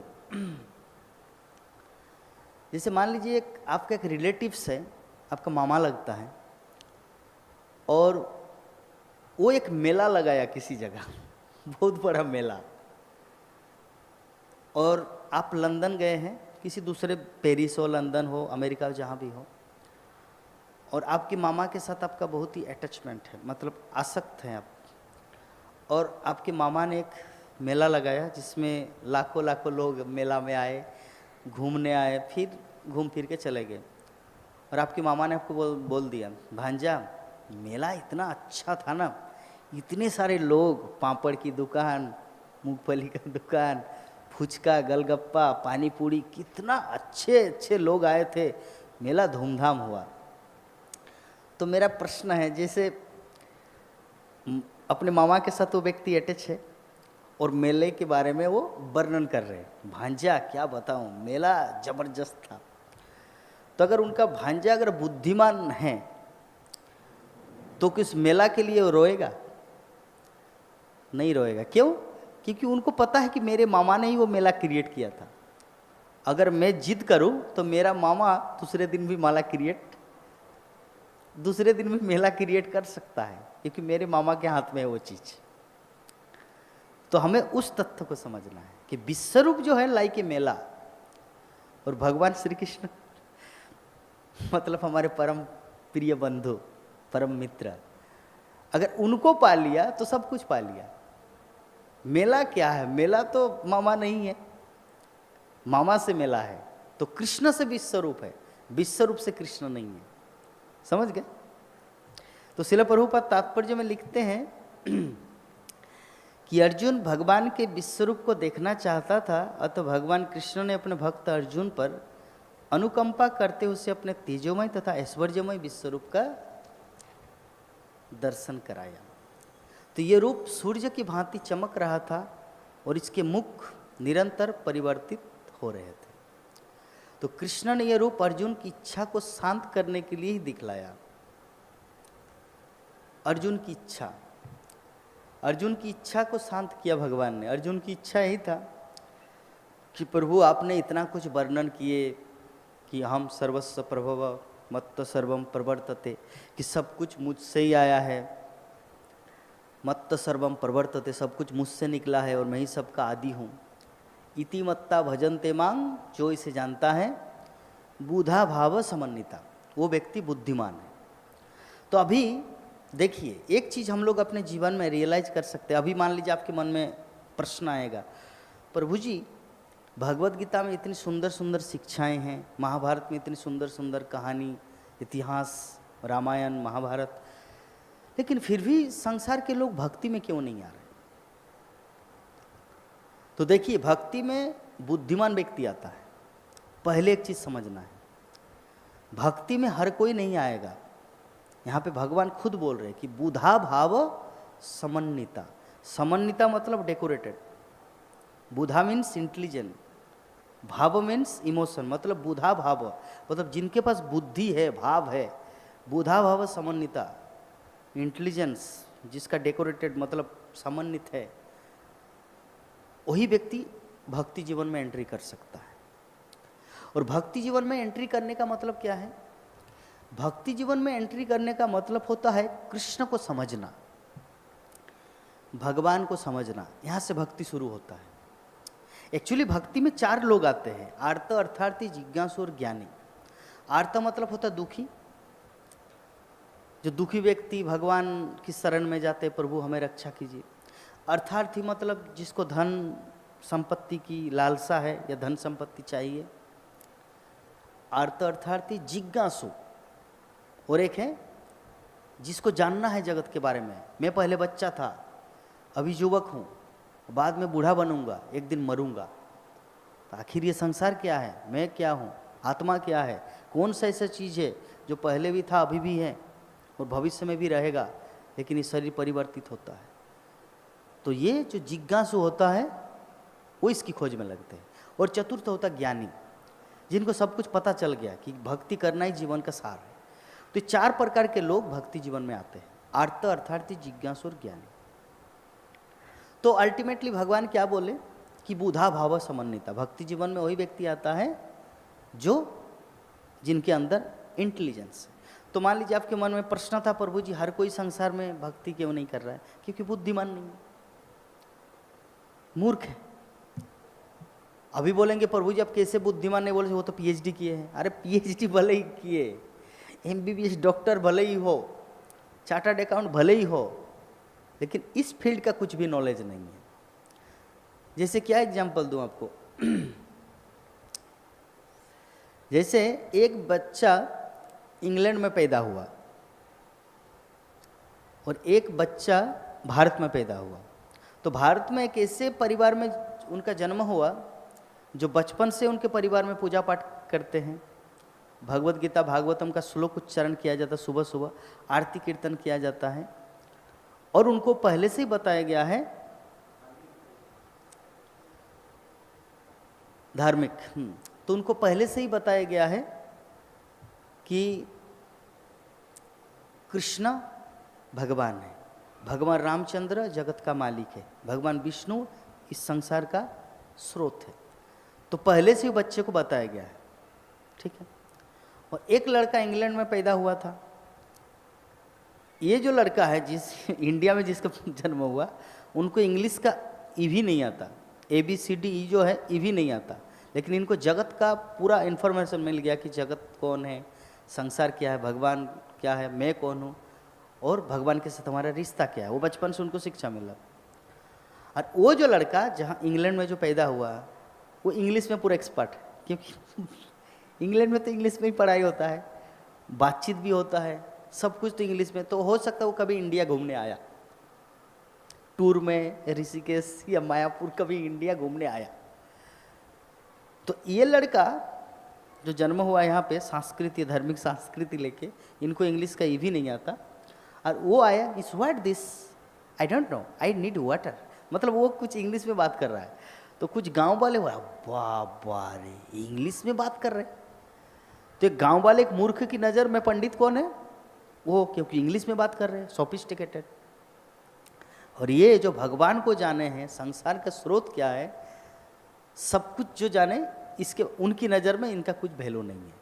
A: जैसे मान लीजिए आपका एक रिलेटिव्स है, आपका मामा लगता है, और वो एक मेला लगाया किसी जगह, बहुत बड़ा मेला, और आप लंदन गए हैं, किसी दूसरे, पेरिस हो, लंदन हो, अमेरिका हो, जहाँ भी हो, और आपके मामा के साथ आपका बहुत ही अटैचमेंट है, मतलब आसक्त हैं आप, और आपके मामा ने एक मेला लगाया जिसमें लाखों लाखों लोग मेला में आए, घूमने आए, फिर घूम फिर के चले गए, और आपके मामा ने आपको बोल दिया, भांजा मेला इतना अच्छा था ना, इतने सारे लोग, पापड़ की दुकान, मूंगफली का दुकान, फुचका, गलगप्पा, पानी पूरी, कितना अच्छे अच्छे लोग आए थे, मेला धूमधाम हुआ। तो मेरा प्रश्न है, जैसे अपने मामा के साथ वो व्यक्ति अटैच है और मेले के बारे में वो वर्णन कर रहे हैं, भांजा क्या बताऊं, मेला जबरदस्त था। तो अगर उनका भांजा अगर बुद्धिमान है तो किस मेला के लिए वो रोएगा? नहीं रोएगा। क्यों? क्योंकि उनको पता है कि मेरे मामा ने ही वो मेला क्रिएट किया था। अगर मैं जिद करूं तो मेरा मामा दूसरे दिन भी मेला क्रिएट कर सकता है, क्योंकि मेरे मामा के हाथ में है वो चीज। तो हमें उस तथ्य को समझना है कि विश्वरूप जो है लाइक ए मेला, और भगवान श्री कृष्ण मतलब हमारे परम प्रिय बंधु, परम मित्र, अगर उनको पा लिया तो सब कुछ पा लिया। मेला क्या है? मेला तो मामा नहीं है, मामा से मेला है, तो कृष्ण से विश्वरूप है, विश्वरूप से कृष्ण नहीं है। समझ गए? तो श्रील प्रभुपाद तात्पर्य में लिखते हैं कि अर्जुन भगवान के विश्वरूप को देखना चाहता था, अतः भगवान कृष्ण ने अपने भक्त अर्जुन पर अनुकंपा करते हुए उसे अपने तेजोमय तथा ऐश्वर्यमय विश्वरूप का दर्शन कराया। तो ये रूप सूर्य की भांति चमक रहा था और इसके मुख निरंतर परिवर्तित हो रहे थे। तो कृष्ण ने यह रूप अर्जुन की इच्छा को शांत करने के लिए ही दिखलाया। अर्जुन की इच्छा को शांत किया भगवान ने। अर्जुन की इच्छा यही था कि प्रभु आपने इतना कुछ वर्णन किए कि हम सर्वस्व प्रभव मत्त सर्वम प्रवर्तते, कि सब कुछ मुझसे ही आया है, मत्त सर्वम प्रवर्तते, सब कुछ मुझसे निकला है और मैं ही सबका आदि हूँ। इति मत्ता भजन्ते मांग, जो इसे जानता है, बुधा भाव समन्विता, वो व्यक्ति बुद्धिमान है। तो अभी देखिए, एक चीज़ हम लोग अपने जीवन में रियलाइज कर सकते हैं। अभी मान लीजिए आपके मन में प्रश्न आएगा, प्रभु जी भगवत गीता में इतनी सुंदर सुंदर शिक्षाएं हैं, महाभारत में इतनी सुंदर सुंदर कहानी, इतिहास, रामायण, महाभारत, लेकिन फिर भी संसार के लोग भक्ति में क्यों नहीं आ रहे? तो देखिए, भक्ति में बुद्धिमान व्यक्ति आता है। पहले एक चीज समझना है, भक्ति में हर कोई नहीं आएगा। यहाँ पे भगवान खुद बोल रहे हैं कि बुधा भाव समन्विता। समन्विता मतलब डेकोरेटेड। बुधा मीन्स इंटेलिजेंट, भाव मीन्स इमोशन, मतलब बुधा भाव मतलब जिनके पास बुद्धि है, भाव है, बुधा भाव समन्विता, इंटेलिजेंस जिसका डेकोरेटेड मतलब समन्वित है, वही व्यक्ति भक्ति जीवन में एंट्री कर सकता है। और भक्ति जीवन में एंट्री करने का मतलब क्या है? भक्ति जीवन में एंट्री करने का मतलब होता है कृष्ण को समझना, भगवान को समझना। यहाँ से भक्ति शुरू होता है। एक्चुअली भक्ति में 4 लोग आते हैं, आर्त, अर्थार्थी, जिज्ञासु और ज्ञानी। आर्त मतलब होता है दुखी, जो दुखी व्यक्ति भगवान की शरण में जाते, प्रभु हमें रक्षा कीजिए। अर्थार्थी मतलब जिसको धन संपत्ति की लालसा है या धन संपत्ति चाहिए, आर्त अर्थार्थी। जिज्ञासु और एक है जिसको जानना है जगत के बारे में। मैं पहले बच्चा था, अभी युवक हूँ, बाद में बूढ़ा बनूंगा, एक दिन मरूंगा, तो आखिर ये संसार क्या है, मैं क्या हूँ, आत्मा क्या है, कौन सा ऐसा चीज़ है जो पहले भी था, अभी भी है और भविष्य में भी रहेगा, लेकिन ये शरीर परिवर्तित होता है। तो ये जो जिज्ञासु होता है वो इसकी खोज में लगते हैं। और चतुर्थ होता ज्ञानी, जिनको सब कुछ पता चल गया कि भक्ति करना ही जीवन का सार है। तो ये 4 प्रकार के लोग भक्ति जीवन में आते हैं, आर्त, अर्थार्थी, जिज्ञासु और ज्ञानी। तो अल्टीमेटली भगवान क्या बोले कि बुधा भाव समन्विता, भक्ति जीवन में वही व्यक्ति आता है जो जिनके अंदर इंटेलिजेंस है। तो मान लीजिए आपके मन में प्रश्न था, प्रभु जी हर कोई संसार में भक्ति क्यों नहीं कर रहा है? क्योंकि बुद्धिमान नहीं है, मूर्ख है। अभी बोलेंगे प्रभु जी आप कैसे बुद्धिमान नहीं? बोले वो तो पीएचडी किए हैं। अरे पीएचडी भले ही किए, एमबीबीएस डॉक्टर भले ही हो, चार्टर्ड अकाउंट भले ही हो, लेकिन इस फील्ड का कुछ भी नॉलेज नहीं है। जैसे क्या एग्जांपल दूं आपको जैसे एक बच्चा इंग्लैंड में पैदा हुआ और एक बच्चा भारत में पैदा हुआ। तो भारत में एक ऐसे परिवार में उनका जन्म हुआ जो बचपन से उनके परिवार में पूजा पाठ करते हैं, भगवत गीता भागवतम का श्लोक उच्चारण किया जाता है, सुबह सुबह आरती कीर्तन किया जाता है। और उनको पहले से ही बताया गया है धार्मिक, तो उनको पहले से ही बताया गया है कि कृष्ण भगवान है, भगवान रामचंद्र जगत का मालिक है, भगवान विष्णु इस संसार का स्रोत है। तो पहले से ही बच्चे को बताया गया है, ठीक है। और एक लड़का इंग्लैंड में पैदा हुआ था। ये जो लड़का है जिस इंडिया में जिसका जन्म हुआ, उनको इंग्लिश का ई भी नहीं आता, ABCD जो है ई भी नहीं आता, लेकिन इनको जगत का पूरा इन्फॉर्मेशन मिल गया कि जगत कौन है, संसार क्या है, भगवान क्या है, मैं कौन हूँ और भगवान के साथ हमारा रिश्ता क्या है। वो बचपन से उनको शिक्षा मिला। और वो जो लड़का जहाँ इंग्लैंड में जो पैदा हुआ वो इंग्लिश में पूरा एक्सपर्ट है, क्योंकि इंग्लैंड में तो इंग्लिश में ही पढ़ाई होता है, बातचीत भी होता है, सब कुछ तो इंग्लिश में। तो हो सकता है वो कभी इंडिया घूमने आया, टूर में ऋषिकेश या मायापुर कभी इंडिया घूमने आया। तो ये लड़का जो जन्म हुआ यहाँ पे संस्कृति, धार्मिक संस्कृति लेके, इनको इंग्लिश का ये भी नहीं आता, और वो आया, इस what this, I don't know, I need water, मतलब वो कुछ इंग्लिश में बात कर रहा है। तो कुछ गांव वाले वाह रे इंग्लिश में बात कर रहे। तो एक गांव वाले, एक मूर्ख की नज़र में पंडित कौन है? वो, क्योंकि इंग्लिश में बात कर रहे हैं, सोफिस्टिकेटेड। और ये जो भगवान को जाने हैं, संसार का स्रोत क्या है, सब कुछ जो जाने, इसके उनकी नज़र में इनका कुछ वैल्यू नहीं है।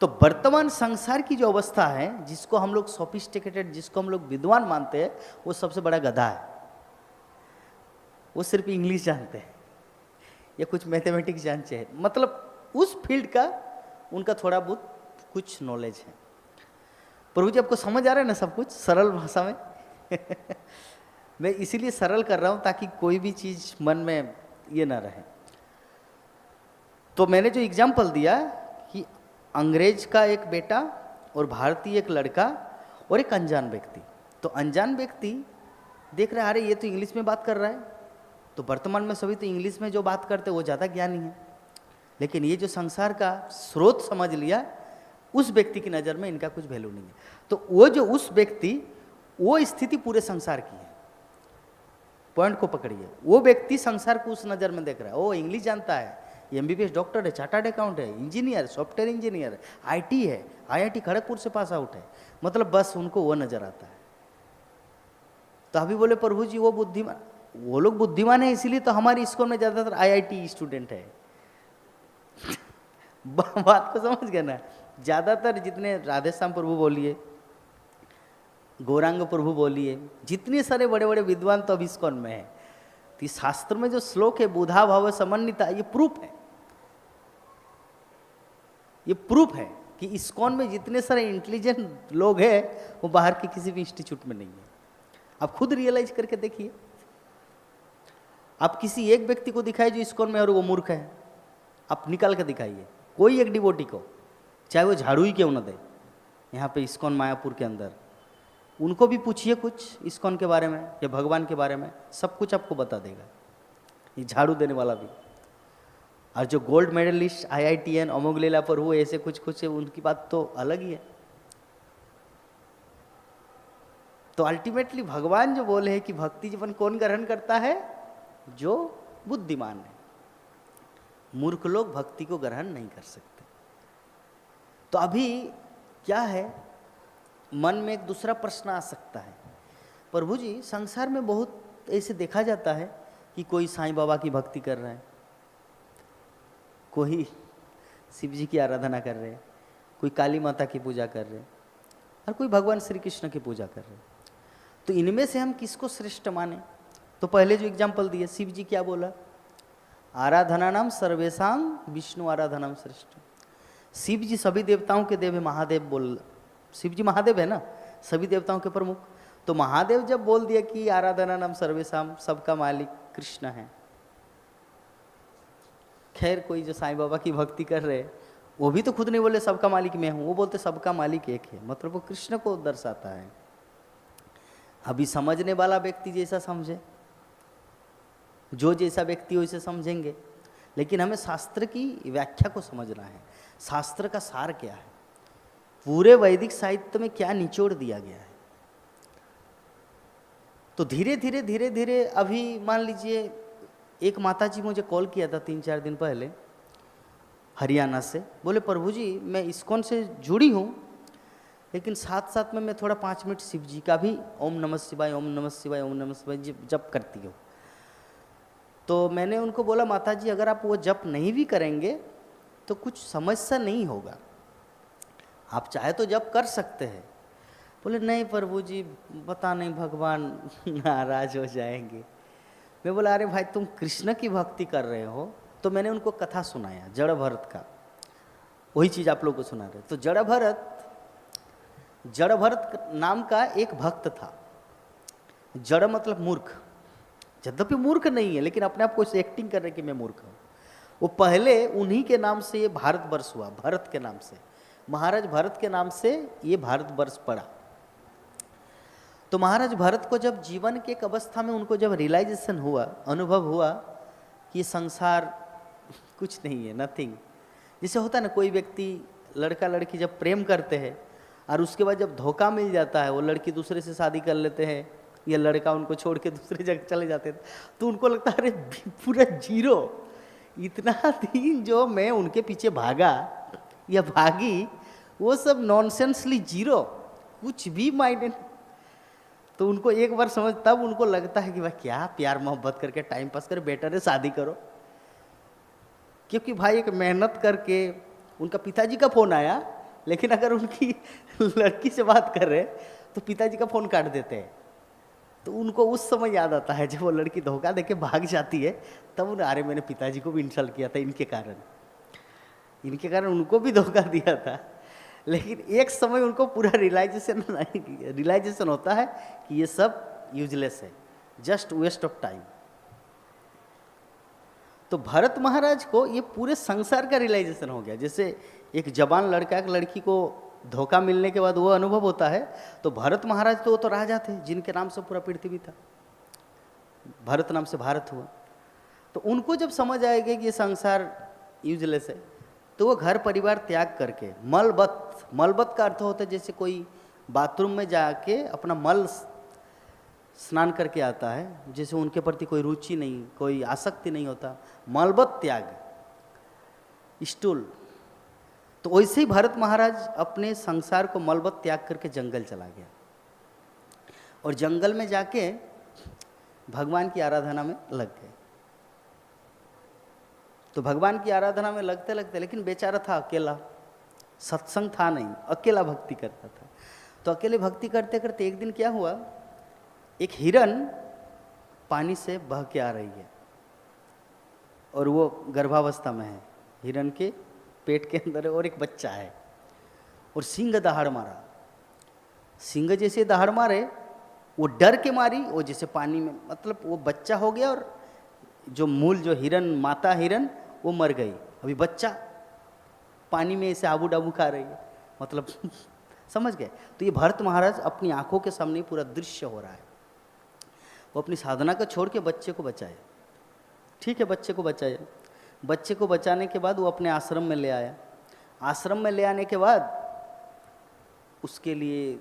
A: तो वर्तमान संसार की जो अवस्था है, जिसको हम लोग सोफिस्टिकेटेड, जिसको हम लोग विद्वान मानते हैं, वो सबसे बड़ा गधा है। वो सिर्फ इंग्लिश जानते हैं या कुछ मैथमेटिक्स जानते हैं, मतलब उस फील्ड का उनका थोड़ा बहुत कुछ नॉलेज है। प्रभु जी आपको समझ आ रहा है ना सब कुछ सरल भाषा में? मैं इसीलिए सरल कर रहा हूं ताकि कोई भी चीज मन में ये ना रहे। तो मैंने जो एग्जाम्पल दिया कि अंग्रेज का एक बेटा और भारतीय एक लड़का और एक अनजान व्यक्ति। तो अनजान व्यक्ति देख रहा है, अरे ये तो इंग्लिश में बात कर रहा है, तो वर्तमान में सभी तो इंग्लिश में जो बात करते हैं वो ज़्यादा ज्ञानी है। लेकिन ये जो संसार का स्रोत समझ लिया, उस व्यक्ति की नज़र में इनका कुछ वैल्यू नहीं है। तो वो जो उस व्यक्ति, वो स्थिति पूरे संसार की है। पॉइंट को पकड़िए, वो व्यक्ति संसार को उस नज़र में देख रहा है। वो इंग्लिश जानता है, एमबीबीएस डॉक्टर है, चार्टर्ड अकाउंट है, इंजीनियर, सॉफ्टवेयर इंजीनियर, आईटी है, आईआईटी खड़गपुर से पास आउट है, मतलब बस उनको वो नज़र आता है। तो अभी बोले प्रभु जी वो बुद्धिमान, वो लोग बुद्धिमान है इसीलिए तो हमारी स्कूल में ज़्यादातर आईआईटी स्टूडेंट है। बात को समझ गए ना? ज़्यादातर जितने राधेश्याम प्रभु बोलिए, गौरांग प्रभु बोलिए, जितने सारे बड़े बड़े विद्वान तो अब इस्कॉन में है। तो शास्त्र में जो श्लोक है बुधा भाव समन्विता, ये प्रूफ है, ये प्रूफ है कि इस्कॉन में जितने सारे इंटेलिजेंट लोग हैं वो बाहर के किसी भी इंस्टीट्यूट में नहीं है। आप खुद रियलाइज करके देखिए, आप किसी एक व्यक्ति को दिखाइए जो इस्कॉन में और वो मूर्ख है, आप निकाल के दिखाइए कोई एक डिवोटी को, चाहे वो झाड़ू ही क्यों न दे। यहाँ पे इस्कॉन मायापुर के अंदर उनको भी पूछिए कुछ इस्कॉन के बारे में या भगवान के बारे में, सब कुछ आपको बता देगा, ये झाड़ू देने वाला भी। और जो गोल्ड मेडलिस्ट IITN अमोघ लीला प्रभु ऐसे कुछ कुछ है, उनकी बात तो अलग ही है। तो अल्टीमेटली भगवान जो बोले हैं कि भक्ति जीवन कौन ग्रहण करता है? जो बुद्धिमान है। मूर्ख लोग भक्ति को ग्रहण नहीं कर सकते। तो अभी क्या है, मन में एक दूसरा प्रश्न आ सकता है, प्रभु जी संसार में बहुत ऐसे देखा जाता है कि कोई साईं बाबा की भक्ति कर रहा है, कोई शिव जी की आराधना कर रहे हैं, कोई काली माता की पूजा कर रहे हैं, और कोई भगवान श्री कृष्ण की पूजा कर रहे हैं। तो इनमें से हम किसको श्रेष्ठ माने? तो पहले जो एग्जाम्पल दिए, शिव जी क्या बोला? आराधना नाम सर्वेशाम विष्णु आराधनाम श्रेष्ठ। शिव जी सभी देवताओं के देव है, महादेव बोल, शिव जी महादेव है ना, सभी देवताओं के प्रमुख। तो महादेव जब बोल दिया कि आराधना नाम सर्वेशाम, सबका मालिक कृष्ण है। खैर कोई जो साईं बाबा की भक्ति कर रहे हैं वो भी तो खुद नहीं बोले सबका मालिक मैं हूं, वो बोलते सबका मालिक एक है, मतलब वो कृष्ण को दर्शाता है। अभी समझने वाला व्यक्ति जैसा समझे, जो जैसा व्यक्ति हो इसे समझेंगे, लेकिन हमें शास्त्र की व्याख्या को समझना है। शास्त्र का सार क्या है, पूरे वैदिक साहित्य में क्या निचोड़ दिया गया है। तो धीरे धीरे धीरे धीरे अभी मान लीजिए, एक माता जी मुझे कॉल किया था 3-4 दिन पहले हरियाणा से, बोले प्रभु जी मैं इस्कॉन से जुड़ी हूँ, लेकिन साथ साथ में मैं थोड़ा 5 मिनट शिव जी का भी ओम नमः शिवाय ओम नमः शिवाय ओम नमः शिवाय जप करती हूँ। तो मैंने उनको बोला माता जी अगर आप वो जप नहीं भी करेंगे तो कुछ समस्या नहीं होगा, आप चाहे तो जप कर सकते हैं। बोले नहीं प्रभु जी पता नहीं भगवान नाराज हो जाएंगे। मैं बोला अरे भाई तुम कृष्ण की भक्ति कर रहे हो। तो मैंने उनको कथा सुनाया जड़ भरत का, वही चीज़ आप लोगों को सुना रहे। तो जड़ भरत नाम का एक भक्त था। जड़ मतलब मूर्ख, यद्यपि मूर्ख नहीं है लेकिन अपने आप को एक्टिंग कर रहे कि मैं मूर्ख हूँ। वो पहले उन्हीं के नाम से ये भारतवर्ष हुआ, भरत के नाम से, महाराज भरत के नाम से ये भारतवर्ष पड़ा। तो महाराज भरत को जब जीवन के एक अवस्था में उनको जब रियलाइजेशन हुआ, अनुभव हुआ कि ये संसार कुछ नहीं है, नथिंग। जैसे होता है ना कोई व्यक्ति लड़का लड़की जब प्रेम करते हैं और उसके बाद जब धोखा मिल जाता है, वो लड़की दूसरे से शादी कर लेते हैं या लड़का उनको छोड़ के दूसरी जगह चले जाते हैं, तो उनको लगता है अरे पूरा जीरो, इतना दिन जो मैं उनके पीछे भागा या भागी वो सब नॉनसेंसली जीरो, कुछ भी मायने। तो उनको एक बार समझ, तब उनको लगता है कि भाई क्या प्यार मोहब्बत करके टाइम पास करे, बेटर है शादी करो। क्योंकि भाई एक मेहनत करके, उनका पिताजी का फोन आया, लेकिन अगर उनकी लड़की से बात कर रहे तो पिताजी का फोन काट देते हैं। तो उनको उस समय याद आता है जब वो लड़की धोखा देके भाग जाती है, तब उन्हें अरे मैंने पिताजी को भी इंसल्ट किया था इनके कारण उनको भी धोखा दिया था। लेकिन एक समय उनको पूरा रियलाइजेशन होता है कि ये सब यूजलेस है, जस्ट वेस्ट ऑफ टाइम। तो भरत महाराज को ये पूरे संसार का रियलाइजेशन हो गया। जैसे एक जवान लड़का एक लड़की को धोखा मिलने के बाद वो अनुभव होता है, तो भरत महाराज तो वो तो राजा थे जिनके नाम से पूरा पृथ्वी था, भरत नाम से भारत हुआ। तो उनको जब समझ आएगा कि ये संसार यूजलेस है, तो वो घर परिवार त्याग करके मलबत का अर्थ होता है जैसे कोई बाथरूम में जाके अपना मल स्नान करके आता है, जैसे उनके प्रति कोई रुचि नहीं, कोई आसक्ति नहीं होता, मलबत त्याग, स्टूल। तो वैसे ही भरत महाराज अपने संसार को मलबत त्याग करके जंगल चला गया और जंगल में जाके भगवान की आराधना में लग गए। तो भगवान की आराधना में लगते लगते, लेकिन बेचारा था अकेला, सत्संग था नहीं, अकेला भक्ति करता था। तो अकेले भक्ति करते करते एक दिन क्या हुआ, एक हिरन पानी से बह के आ रही है और वो गर्भावस्था में है, हिरन के पेट के अंदर है और एक बच्चा है, और सिंह दहाड़ मारा। सिंह जैसे दहाड़ मारे, वो डर के मारी, वो जैसे पानी में, मतलब वो बच्चा हो गया और जो मूल जो हिरन, माता हिरन, वो मर गई। अभी बच्चा पानी में ऐसे आबू डाबू खा रही है, मतलब समझ गए। तो ये भरत महाराज अपनी आंखों के सामने पूरा दृश्य हो रहा है। वो अपनी साधना को छोड़ के बच्चे को बचाए, ठीक है, बच्चे को बचाया। बच्चे को बचाने के बाद वो अपने आश्रम में ले आया। आश्रम में ले आने के बाद उसके लिए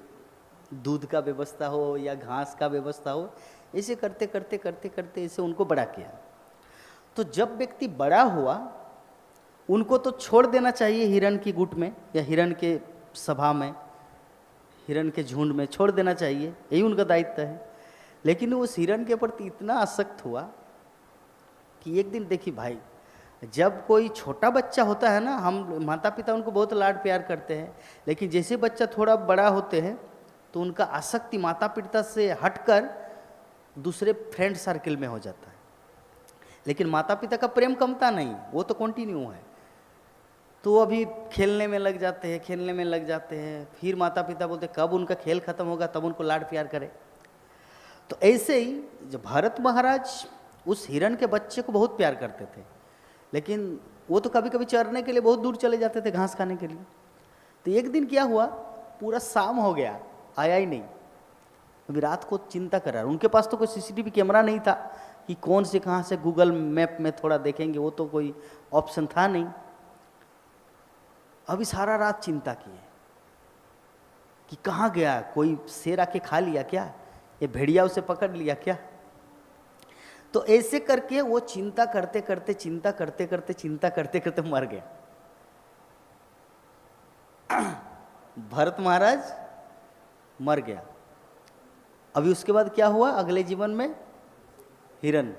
A: दूध का व्यवस्था हो या घास का व्यवस्था हो, ऐसे करते करते करते करते ऐसे उनको बड़ा किया। तो जब व्यक्ति बड़ा हुआ, उनको तो छोड़ देना चाहिए हिरण की गुट में या हिरण के सभा में, हिरण के झुंड में छोड़ देना चाहिए, यही उनका दायित्व है। लेकिन उस हिरण के प्रति इतना आसक्त हुआ कि एक दिन, देखिए भाई, जब कोई छोटा बच्चा होता है ना, हम माता पिता उनको बहुत लाड प्यार करते हैं, लेकिन जैसे बच्चा थोड़ा बड़ा होते हैं तो उनका आसक्ति माता पिता से हटकर दूसरे फ्रेंड सर्किल में हो जाता है। लेकिन माता पिता का प्रेम कमता नहीं, वो तो कंटिन्यू है। तो अभी खेलने में लग जाते हैं, खेलने में लग जाते हैं, फिर माता पिता बोलते कब उनका खेल खत्म होगा तब उनको लाड प्यार करें। तो ऐसे ही जब भरत महाराज उस हिरण के बच्चे को बहुत प्यार करते थे, लेकिन वो तो कभी कभी चरने के लिए बहुत दूर चले जाते थे घास खाने के लिए। तो एक दिन क्या हुआ, पूरा शाम हो गया, आया ही नहीं। अभी रात को चिंता कर रहा, उनके पास तो कोई सीसीटीवी कैमरा नहीं था कि कौन से कहाँ से गूगल मैप में थोड़ा देखेंगे, वो तो कोई ऑप्शन था नहीं। अभी सारा रात चिंता किए कि कहाँ गया, कोई शेर आके खा लिया क्या, ये भेड़िया उसे पकड़ लिया क्या। तो ऐसे करके वो चिंता करते करते चिंता करते करते चिंता करते करते मर गया। भरत महाराज मर गया। अभी उसके बाद क्या हुआ, अगले जीवन में हिरण।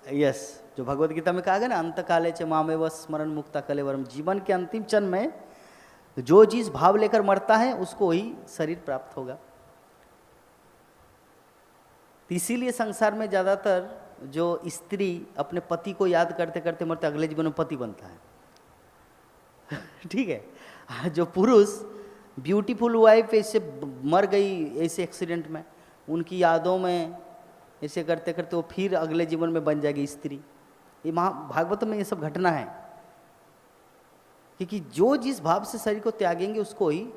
A: यस, जो भगवत गीता में कहा गया ना, अंत काले च मामेव स्मरण मुक्ता कलेवरम, जीवन के अंतिम क्षण में जो जिस भाव लेकर मरता है उसको ही शरीर प्राप्त होगा। इसीलिए संसार में ज्यादातर जो स्त्री अपने पति को याद करते करते मरते, अगले जीवन में पति बनता है। ठीक है। जो पुरुष ब्यूटीफुल वाइफ ऐसे मर गई ऐसे एक्सीडेंट में, उनकी यादों में ऐसे करते करते वो फिर अगले जीवन में बन जाएगी स्त्री। ये भागवत में ये सब घटना है, क्योंकि जो जिस भाव से शरीर को त्यागेंगे उसको ही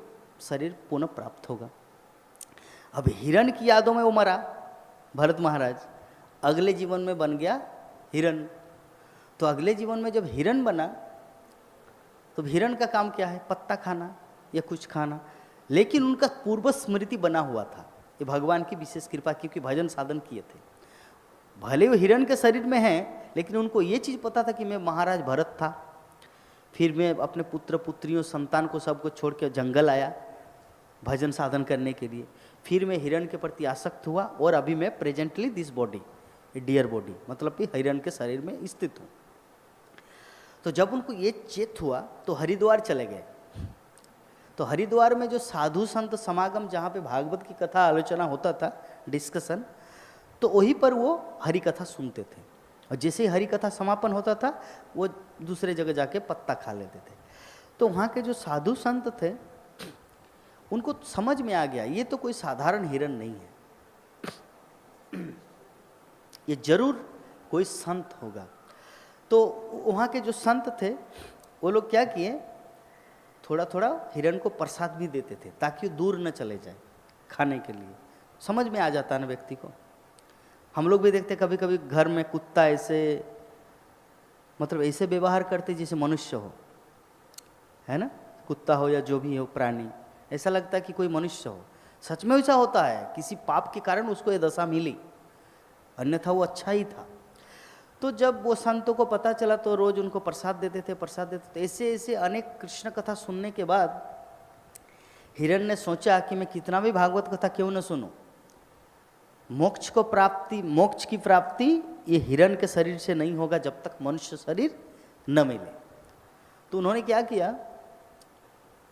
A: शरीर पुनः प्राप्त होगा। अब हिरण की यादों में वो मरा भरत महाराज, अगले जीवन में बन गया हिरण। तो अगले जीवन में जब हिरण बना तो हिरण का काम क्या है, पत्ता खाना या कुछ खाना, लेकिन उनका पूर्व स्मृति बना हुआ था। ये भगवान की विशेष कृपा, क्योंकि भजन साधन किए थे। भले वो हिरण के शरीर में हैं, लेकिन उनको ये चीज़ पता था कि मैं महाराज भरत था, फिर मैं अपने पुत्र पुत्रियों संतान को सबको छोड़ के जंगल आया भजन साधन करने के लिए, फिर मैं हिरण के प्रति आसक्त हुआ, और अभी मैं presently this body, dear body, मतलब कि हिरण के शरीर में स्थित हूँ। तो जब उनको ये चेत हुआ तो हरिद्वार चले गए। तो हरिद्वार में जो साधु संत समागम, जहाँ पे भागवत की कथा आलोचना होता था, डिस्कशन, तो वहीं पर वो हरि कथा सुनते थे। और जैसे ही हरि कथा समापन होता था वो दूसरे जगह जाके पत्ता खा लेते थे। तो वहाँ के जो साधु संत थे उनको समझ में आ गया ये तो कोई साधारण हिरण नहीं है, ये जरूर कोई संत होगा। तो वहाँ के जो संत थे वो लोग क्या किए, थोड़ा थोड़ा हिरण को प्रसाद भी देते थे ताकि वो दूर न चले जाए खाने के लिए। समझ में आ जाता है ना व्यक्ति को। हम लोग भी देखते कभी कभी घर में कुत्ता ऐसे, मतलब ऐसे व्यवहार करते जैसे मनुष्य हो, है ना, कुत्ता हो या जो भी हो प्राणी, ऐसा लगता है कि कोई मनुष्य हो। सच में ऐसा होता है, किसी पाप के कारण उसको ये दशा मिली, अन्यथा वो अच्छा ही था। तो जब वो संतों को पता चला तो रोज उनको प्रसाद देते थे, प्रसाद देते थे। ऐसे ऐसे अनेक कृष्ण कथा सुनने के बाद हिरण ने सोचा कि मैं कितना भी भागवत कथा क्यों न सुनूं, मोक्ष मोक्ष की प्राप्ति ये हिरण के शरीर से नहीं होगा जब तक मनुष्य शरीर न मिले। तो उन्होंने क्या किया,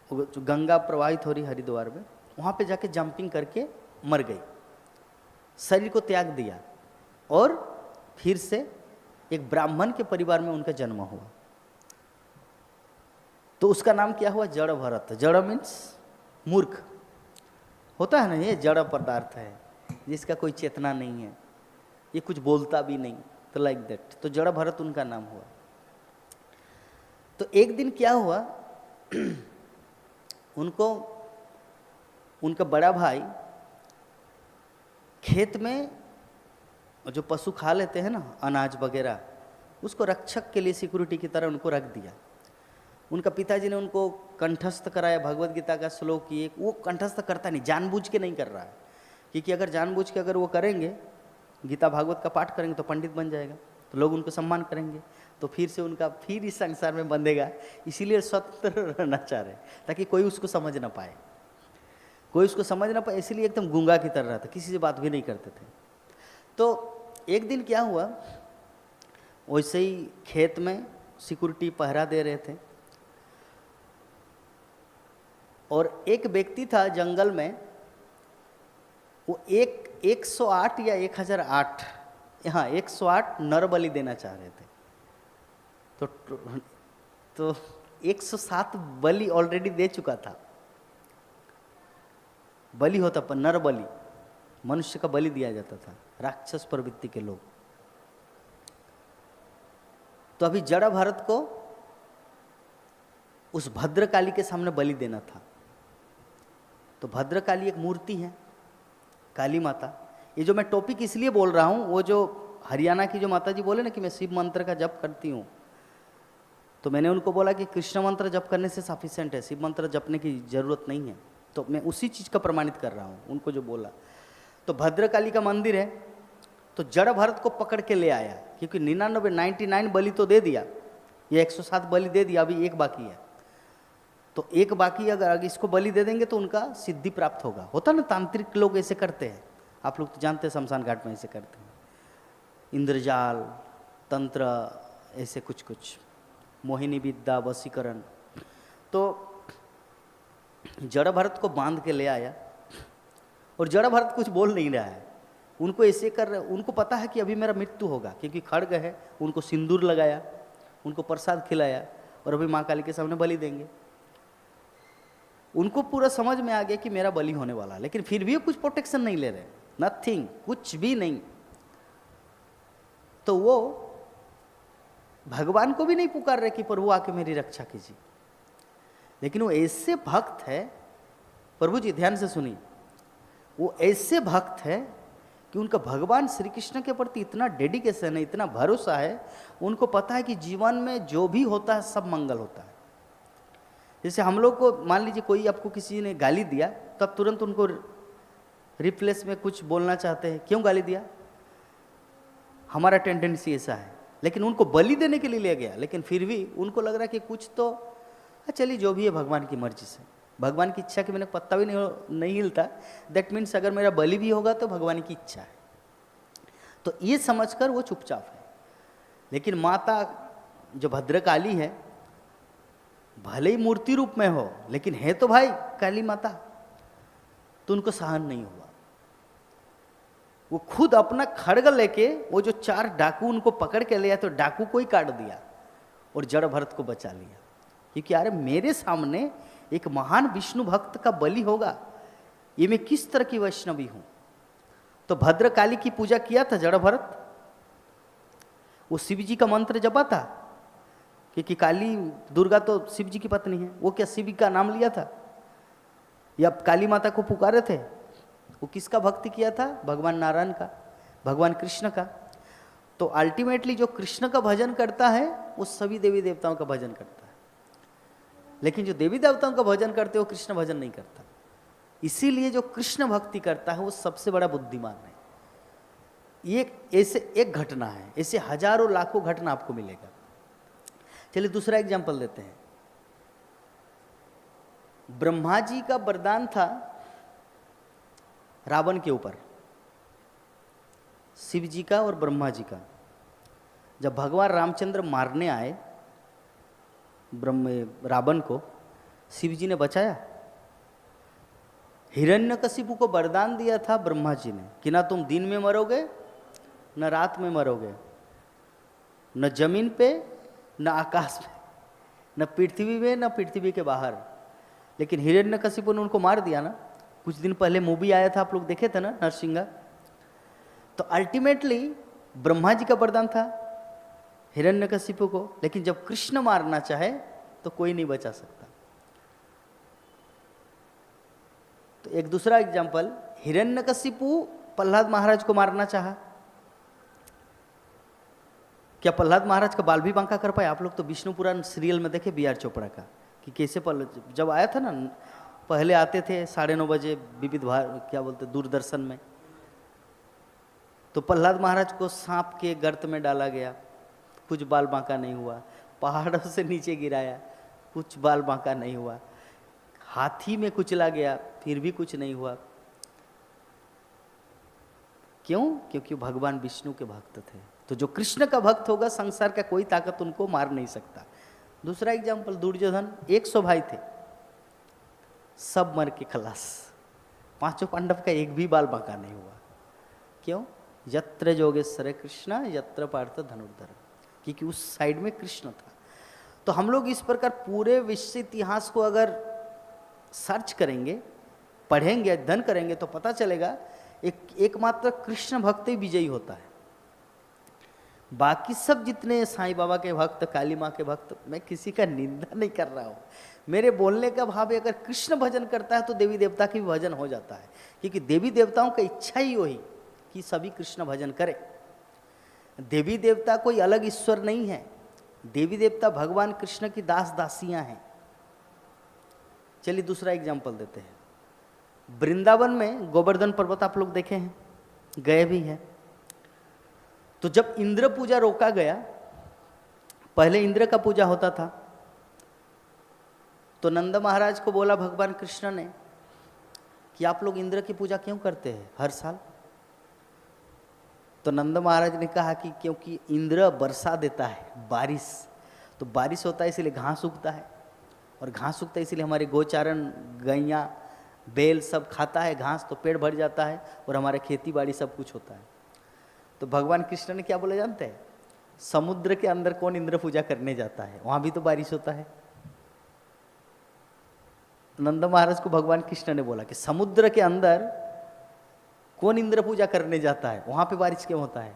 A: जो गंगा प्रवाहित हो रही हरिद्वार में, वहाँ पे जाके जंपिंग करके मर गई, शरीर को त्याग दिया, और फिर से एक ब्राह्मण के परिवार में उनका जन्म हुआ। तो उसका नाम क्या हुआ, जड़ भरत। जड़ मीन्स मूर्ख होता है ना, ये जड़ पदार्थ है जिसका कोई चेतना नहीं है, ये कुछ बोलता भी नहीं, तो लाइक दैट। तो जड़ भरत उनका नाम हुआ। तो एक दिन क्या हुआ, उनको उनका बड़ा भाई खेत में जो पशु खा लेते हैं ना अनाज वगैरह, उसको रक्षक के लिए सिक्योरिटी की तरह उनको रख दिया। उनका पिताजी ने उनको कंठस्थ कराया भगवत गीता का श्लोक की एक, वो कंठस्थ करता नहीं, जानबूझ के नहीं कर रहा है, क्योंकि अगर जानबूझ के अगर वो करेंगे, गीता भागवत का पाठ करेंगे तो पंडित बन जाएगा, तो लोग उनको सम्मान करेंगे, तो फिर से उनका फिर इस संसार में बंधेगा। इसीलिए स्वतंत्र रहना चाह रहे, ताकि कोई उसको समझ ना पाए, कोई उसको समझ ना पाए, इसीलिए एकदम गूंगा की तरह रहता, किसी से बात भी नहीं करते थे। तो एक दिन क्या हुआ, वैसे ही खेत में सिक्योरिटी पहरा दे रहे थे, और एक व्यक्ति था जंगल में, वो 108 या 1008, हाँ 108 नर बलि देना चाह रहे थे। तो 107 बलि ऑलरेडी दे चुका था। बलि होता पर नर बलि, मनुष्य का बलि दिया जाता था, राक्षस प्रवृत्ति के लोग। तो अभी जड़ा भारत को उस भद्रकाली के सामने बलि देना था। तो भद्रकाली एक मूर्ति है, काली माता। ये जो मैं टॉपिक इसलिए बोल रहा हूँ, वो जो हरियाणा की जो माता जी बोले ना कि मैं शिव मंत्र का जप करती हूँ, तो मैंने उनको बोला कि कृष्ण मंत्र जप करने से सफिशिएंट है, शिव मंत्र जपने की जरूरत नहीं है। तो मैं उसी चीज़ का प्रमाणित कर रहा हूँ उनको जो बोला। तो भद्रकाली का मंदिर है, तो जड़ भरत को पकड़ के ले आया, क्योंकि 99 बलि तो दे दिया, ये 107 बलि दे दिया, अभी एक बाकी है। तो एक बाकी अगर इसको बलि दे देंगे तो उनका सिद्धि प्राप्त होगा। होता ना, तांत्रिक लोग ऐसे करते हैं, आप लोग तो जानते हैं, शमशान घाट में ऐसे करते हैं, इंद्रजाल तंत्र ऐसे कुछ कुछ, मोहिनी विद्या, वशीकरण। तो जड़ भरत को बांध के ले आया, और जड़ भरत कुछ बोल नहीं रहा है, उनको ऐसे कर रहे, उनको पता है कि अभी मेरा मृत्यु होगा, क्योंकि खड्ग है। उनको सिंदूर लगाया, उनको प्रसाद खिलाया, और अभी माँ काली के सामने बलि देंगे। उनको पूरा समझ में आ गया कि मेरा बलि होने वाला, लेकिन फिर भी कुछ प्रोटेक्शन नहीं ले रहे, नथिंग, कुछ भी नहीं। तो वो भगवान को भी नहीं पुकार रहे कि प्रभु आके मेरी रक्षा कीजिए, लेकिन वो ऐसे भक्त है, प्रभु जी ध्यान से सुनिए, वो ऐसे भक्त है कि उनका भगवान श्री कृष्ण के प्रति इतना डेडिकेशन है, इतना भरोसा है, उनको पता है कि जीवन में जो भी होता है सब मंगल होता है। जैसे हम लोग को मान लीजिए कोई आपको किसी ने गाली दिया, तो आप तुरंत उनको रिप्लेस में कुछ बोलना चाहते हैं, क्यों गाली दिया, हमारा टेंडेंसी ऐसा है। लेकिन उनको बलि देने के लिए ले गया, लेकिन फिर भी उनको लग रहा है कि कुछ तो चलिए जो भी है भगवान की मर्जी से, भगवान की इच्छा के मैंने पत्ता भी नहीं हिलता, दैट मीन्स अगर मेरा बलि भी होगा तो भगवान की इच्छा है। तो ये समझकर वो चुपचाप है। लेकिन माता जो भद्रकाली है, भले ही मूर्ति रूप में हो, लेकिन है तो भाई काली माता, तो उनको सहन नहीं हुआ। वो खुद अपना खड्ग लेके, वो जो 4 डाकू उनको पकड़ के ले आए, तो डाकू को ही काट दिया और जड़ भरत को बचा लिया, क्योंकि अरे मेरे सामने एक महान विष्णु भक्त का बलि होगा, ये मैं किस तरह की वैष्णवी हूं। तो भद्रकाली की पूजा किया था जड़ भरत, वो शिव जी का मंत्र जपा था, क्योंकि काली दुर्गा तो शिव जी की पत्नी है, वो क्या शिव का नाम लिया था या काली माता को पुकारे थे? वो किसका भक्ति किया था? भगवान नारायण का, भगवान कृष्ण का। तो अल्टीमेटली जो कृष्ण का भजन करता है वो सभी देवी देवताओं का भजन करता है, लेकिन जो देवी देवताओं का भजन करते हो कृष्ण भजन नहीं करता। इसीलिए जो कृष्ण भक्ति करता है वो सबसे बड़ा बुद्धिमान है। ये ऐसे एक घटना है, ऐसे हजारों लाखों घटना आपको मिलेगा। चलिए दूसरा एग्जाम्पल देते हैं। ब्रह्मा जी का वरदान था रावण के ऊपर, शिव जी का और ब्रह्मा जी का। जब भगवान रामचंद्र मारने आए रावण को, शिव जी ने बचाया। हिरण्यकशिपु को वरदान दिया था ब्रह्मा जी ने कि ना तुम दिन में मरोगे न रात में मरोगे, न जमीन पे न आकाश में, न पृथ्वी में न पृथ्वी के बाहर। लेकिन हिरण्यकशिपु ने उनको मार दिया ना। कुछ दिन पहले मूवी आया था, आप लोग देखे थे ना, नरसिंहा। तो अल्टीमेटली ब्रह्मा जी का वरदान था हिरण्यकशिपु को, लेकिन जब कृष्ण मारना चाहे तो कोई नहीं बचा सकता। तो एक दूसरा एग्जाम्पल, हिरण्यकशिपु प्रहलाद महाराज को मारना चाहा, क्या प्रहलाद महाराज का बाल भी बांका कर पाए? आप लोग तो विष्णु पुराण सीरियल में देखे बी आर चोपड़ा का, कि कैसे जब आया था ना, पहले आते थे 9:30 बजे विविध क्या बोलते दूरदर्शन में, तो प्रहलाद महाराज को सांप के गर्त में डाला गया, कुछ बाल बांका नहीं हुआ। पहाड़ों से नीचे गिराया, कुछ बाल बांका नहीं हुआ। हाथी में कुचला गया, फिर भी कुछ नहीं हुआ। क्यों? क्योंकि भगवान विष्णु के भक्त थे। तो जो कृष्ण का भक्त होगा, संसार का कोई ताकत उनको मार नहीं सकता। दूसरा एग्जाम्पल, दुर्योधन 100 भाई थे, सब मर के खलास। 5 पांडव का एक भी बाल बांका नहीं हुआ। क्यों? यत्र योगेश्वर कृष्ण यत्र पार्थ धनुर्धर, क्योंकि उस साइड में कृष्ण था। तो हम लोग इस प्रकार पूरे विश्व इतिहास को अगर सर्च करेंगे, पढ़ेंगे, अध्ययन करेंगे, तो पता चलेगा एकमात्र कृष्ण भक्त ही विजयी होता है। बाकी सब जितने साईं बाबा के भक्त, काली माँ के भक्त, मैं किसी का निंदा नहीं कर रहा हूँ। मेरे बोलने का भाव है, अगर कृष्ण भजन करता है तो देवी देवता की भी भजन हो जाता है, क्योंकि देवी देवताओं का इच्छा ही वही कि सभी कृष्ण भजन करें। देवी देवता कोई अलग ईश्वर नहीं है, देवी देवता भगवान कृष्ण की दास दासियां हैं। चलिए दूसरा एग्जाम्पल देते हैं। वृंदावन में गोवर्धन पर्वत आप लोग देखे हैं, गए भी हैं। तो जब इंद्र पूजा रोका गया, पहले इंद्र का पूजा होता था, तो नंद महाराज को बोला भगवान कृष्ण ने कि आप लोग इंद्र की पूजा क्यों करते हैं हर साल? तो नंद महाराज ने कहा कि क्योंकि इंद्र वर्षा देता है, बारिश, तो बारिश होता है इसलिए घास उगता है, और घास उगता है इसलिए हमारे गोचारण, गैया, बैल सब खाता है घास, तो पेड़ भर जाता है और हमारे खेती बाड़ी सब कुछ होता है। तो भगवान कृष्ण ने क्या बोला जानते हैं? समुद्र के अंदर कौन इंद्र पूजा करने जाता है? वहां भी तो बारिश होता है। नंद महाराज को भगवान कृष्ण ने बोला कि समुद्र के अंदर कौन इंद्र पूजा करने जाता है, वहां पे बारिश क्यों होता है?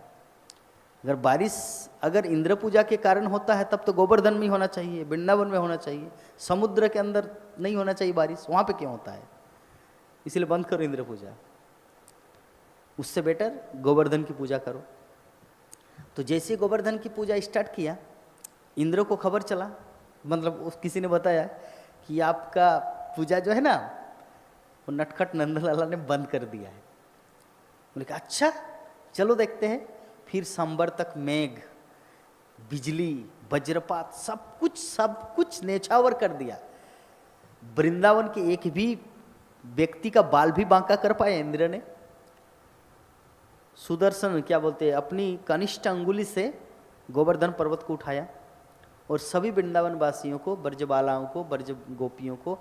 A: अगर बारिश अगर इंद्र पूजा के कारण होता है तब तो गोवर्धन में होना चाहिए, वृंदावन में होना चाहिए, समुद्र के अंदर नहीं होना चाहिए बारिश, वहां पे क्यों होता है? इसलिए बंद करो इंद्र पूजा, उससे बेटर गोवर्धन की पूजा करो। तो जैसे गोवर्धन की पूजा स्टार्ट किया, इंद्र को खबर चला, मतलब किसी ने बताया कि आपका पूजा जो है ना, वो नटखट नंदलाला ने बंद कर दिया है। बोले कहा अच्छा चलो देखते हैं। फिर सांबर तक मेघ, बिजली, वज्रपात, सब कुछ नेछावर कर दिया। वृंदावन के एक भी व्यक्ति का बाल भी बांका कर पाए इंद्र ने? सुदर्शन क्या बोलते हैं, अपनी कनिष्ठ अंगुली से गोवर्धन पर्वत को उठाया और सभी वृंदावन वासियों को, ब्रज बालाओं को, ब्रज गोपियों को,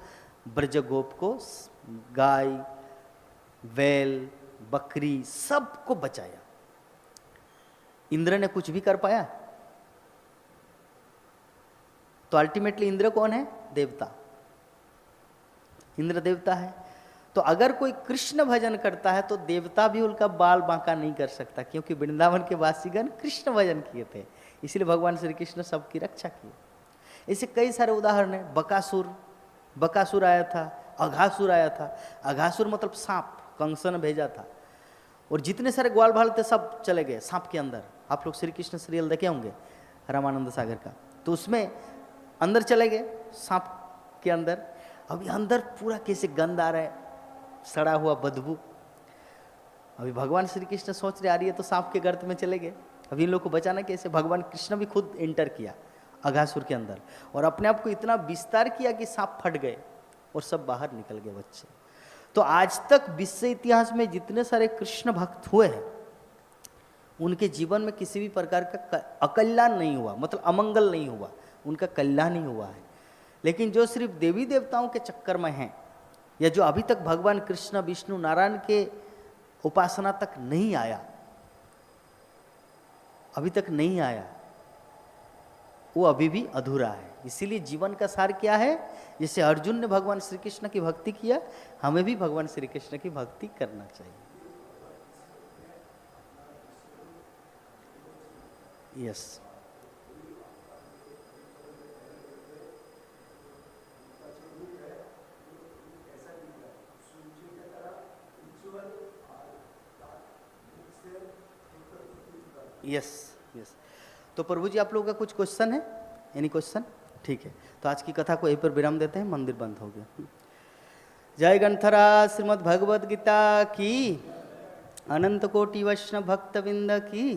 A: ब्रज गोप को, गाय, बैल, बकरी, सबको बचाया। इंद्र ने कुछ भी कर पाया? तो अल्टीमेटली इंद्र कौन है? देवता। इंद्र देवता है। तो अगर कोई कृष्ण भजन करता है तो देवता भी उनका बाल बांका नहीं कर सकता, क्योंकि वृंदावन के वासीगण कृष्ण भजन किए थे, इसलिए भगवान श्री कृष्ण सबकी रक्षा की। ऐसे कई सारे उदाहरण है। बकासुर आया था, अघासुर आया था। अघासुर मतलब सांप, कंस ने भेजा था, और जितने सारे ग्वाल बाल थे सब चले गए सांप के अंदर। आप लोग श्री कृष्ण सीरियल देखे होंगे रामानंद सागर का, तो उसमें अंदर चले गए सांप के अंदर। अभी अंदर पूरा कैसे गंध आ रहा है, सड़ा हुआ बदबू। अभी भगवान श्री कृष्ण सोच रहे आ रही है, तो सांप के गर्त में चले गए। अभी इन लोग को बचाना कैसे? भगवान कृष्ण भी खुद एंटर किया अघासुर के अंदर, और अपने आप को इतना विस्तार किया कि सांप फट गए और सब बाहर निकल गए बच्चे। तो आज तक विश्व इतिहास में जितने सारे कृष्ण भक्त हुए हैं, उनके जीवन में किसी भी प्रकार का अकल्याण नहीं हुआ, मतलब अमंगल नहीं हुआ, उनका कल्याण ही हुआ है। लेकिन जो सिर्फ देवी देवताओं के चक्कर में हैं, या जो अभी तक भगवान कृष्ण, विष्णु, नारायण के उपासना तक नहीं आया, अभी तक नहीं आया, वो अभी भी अधूरा है। इसीलिए जीवन का सार क्या है? जैसे अर्जुन ने भगवान श्री कृष्ण की भक्ति किया, हमें भी भगवान श्री कृष्ण की भक्ति करना चाहिए। Yes, yes, yes. तो प्रभु जी आप लोगों का कुछ क्वेश्चन है? Any question? ठीक है, तो आज की कथा को यहीं पर विराम देते हैं, मंदिर बंद हो गया। जय गंथरा श्रीमद् भगवद गीता की, अनंत कोटि वैष्णव भक्त विंद की।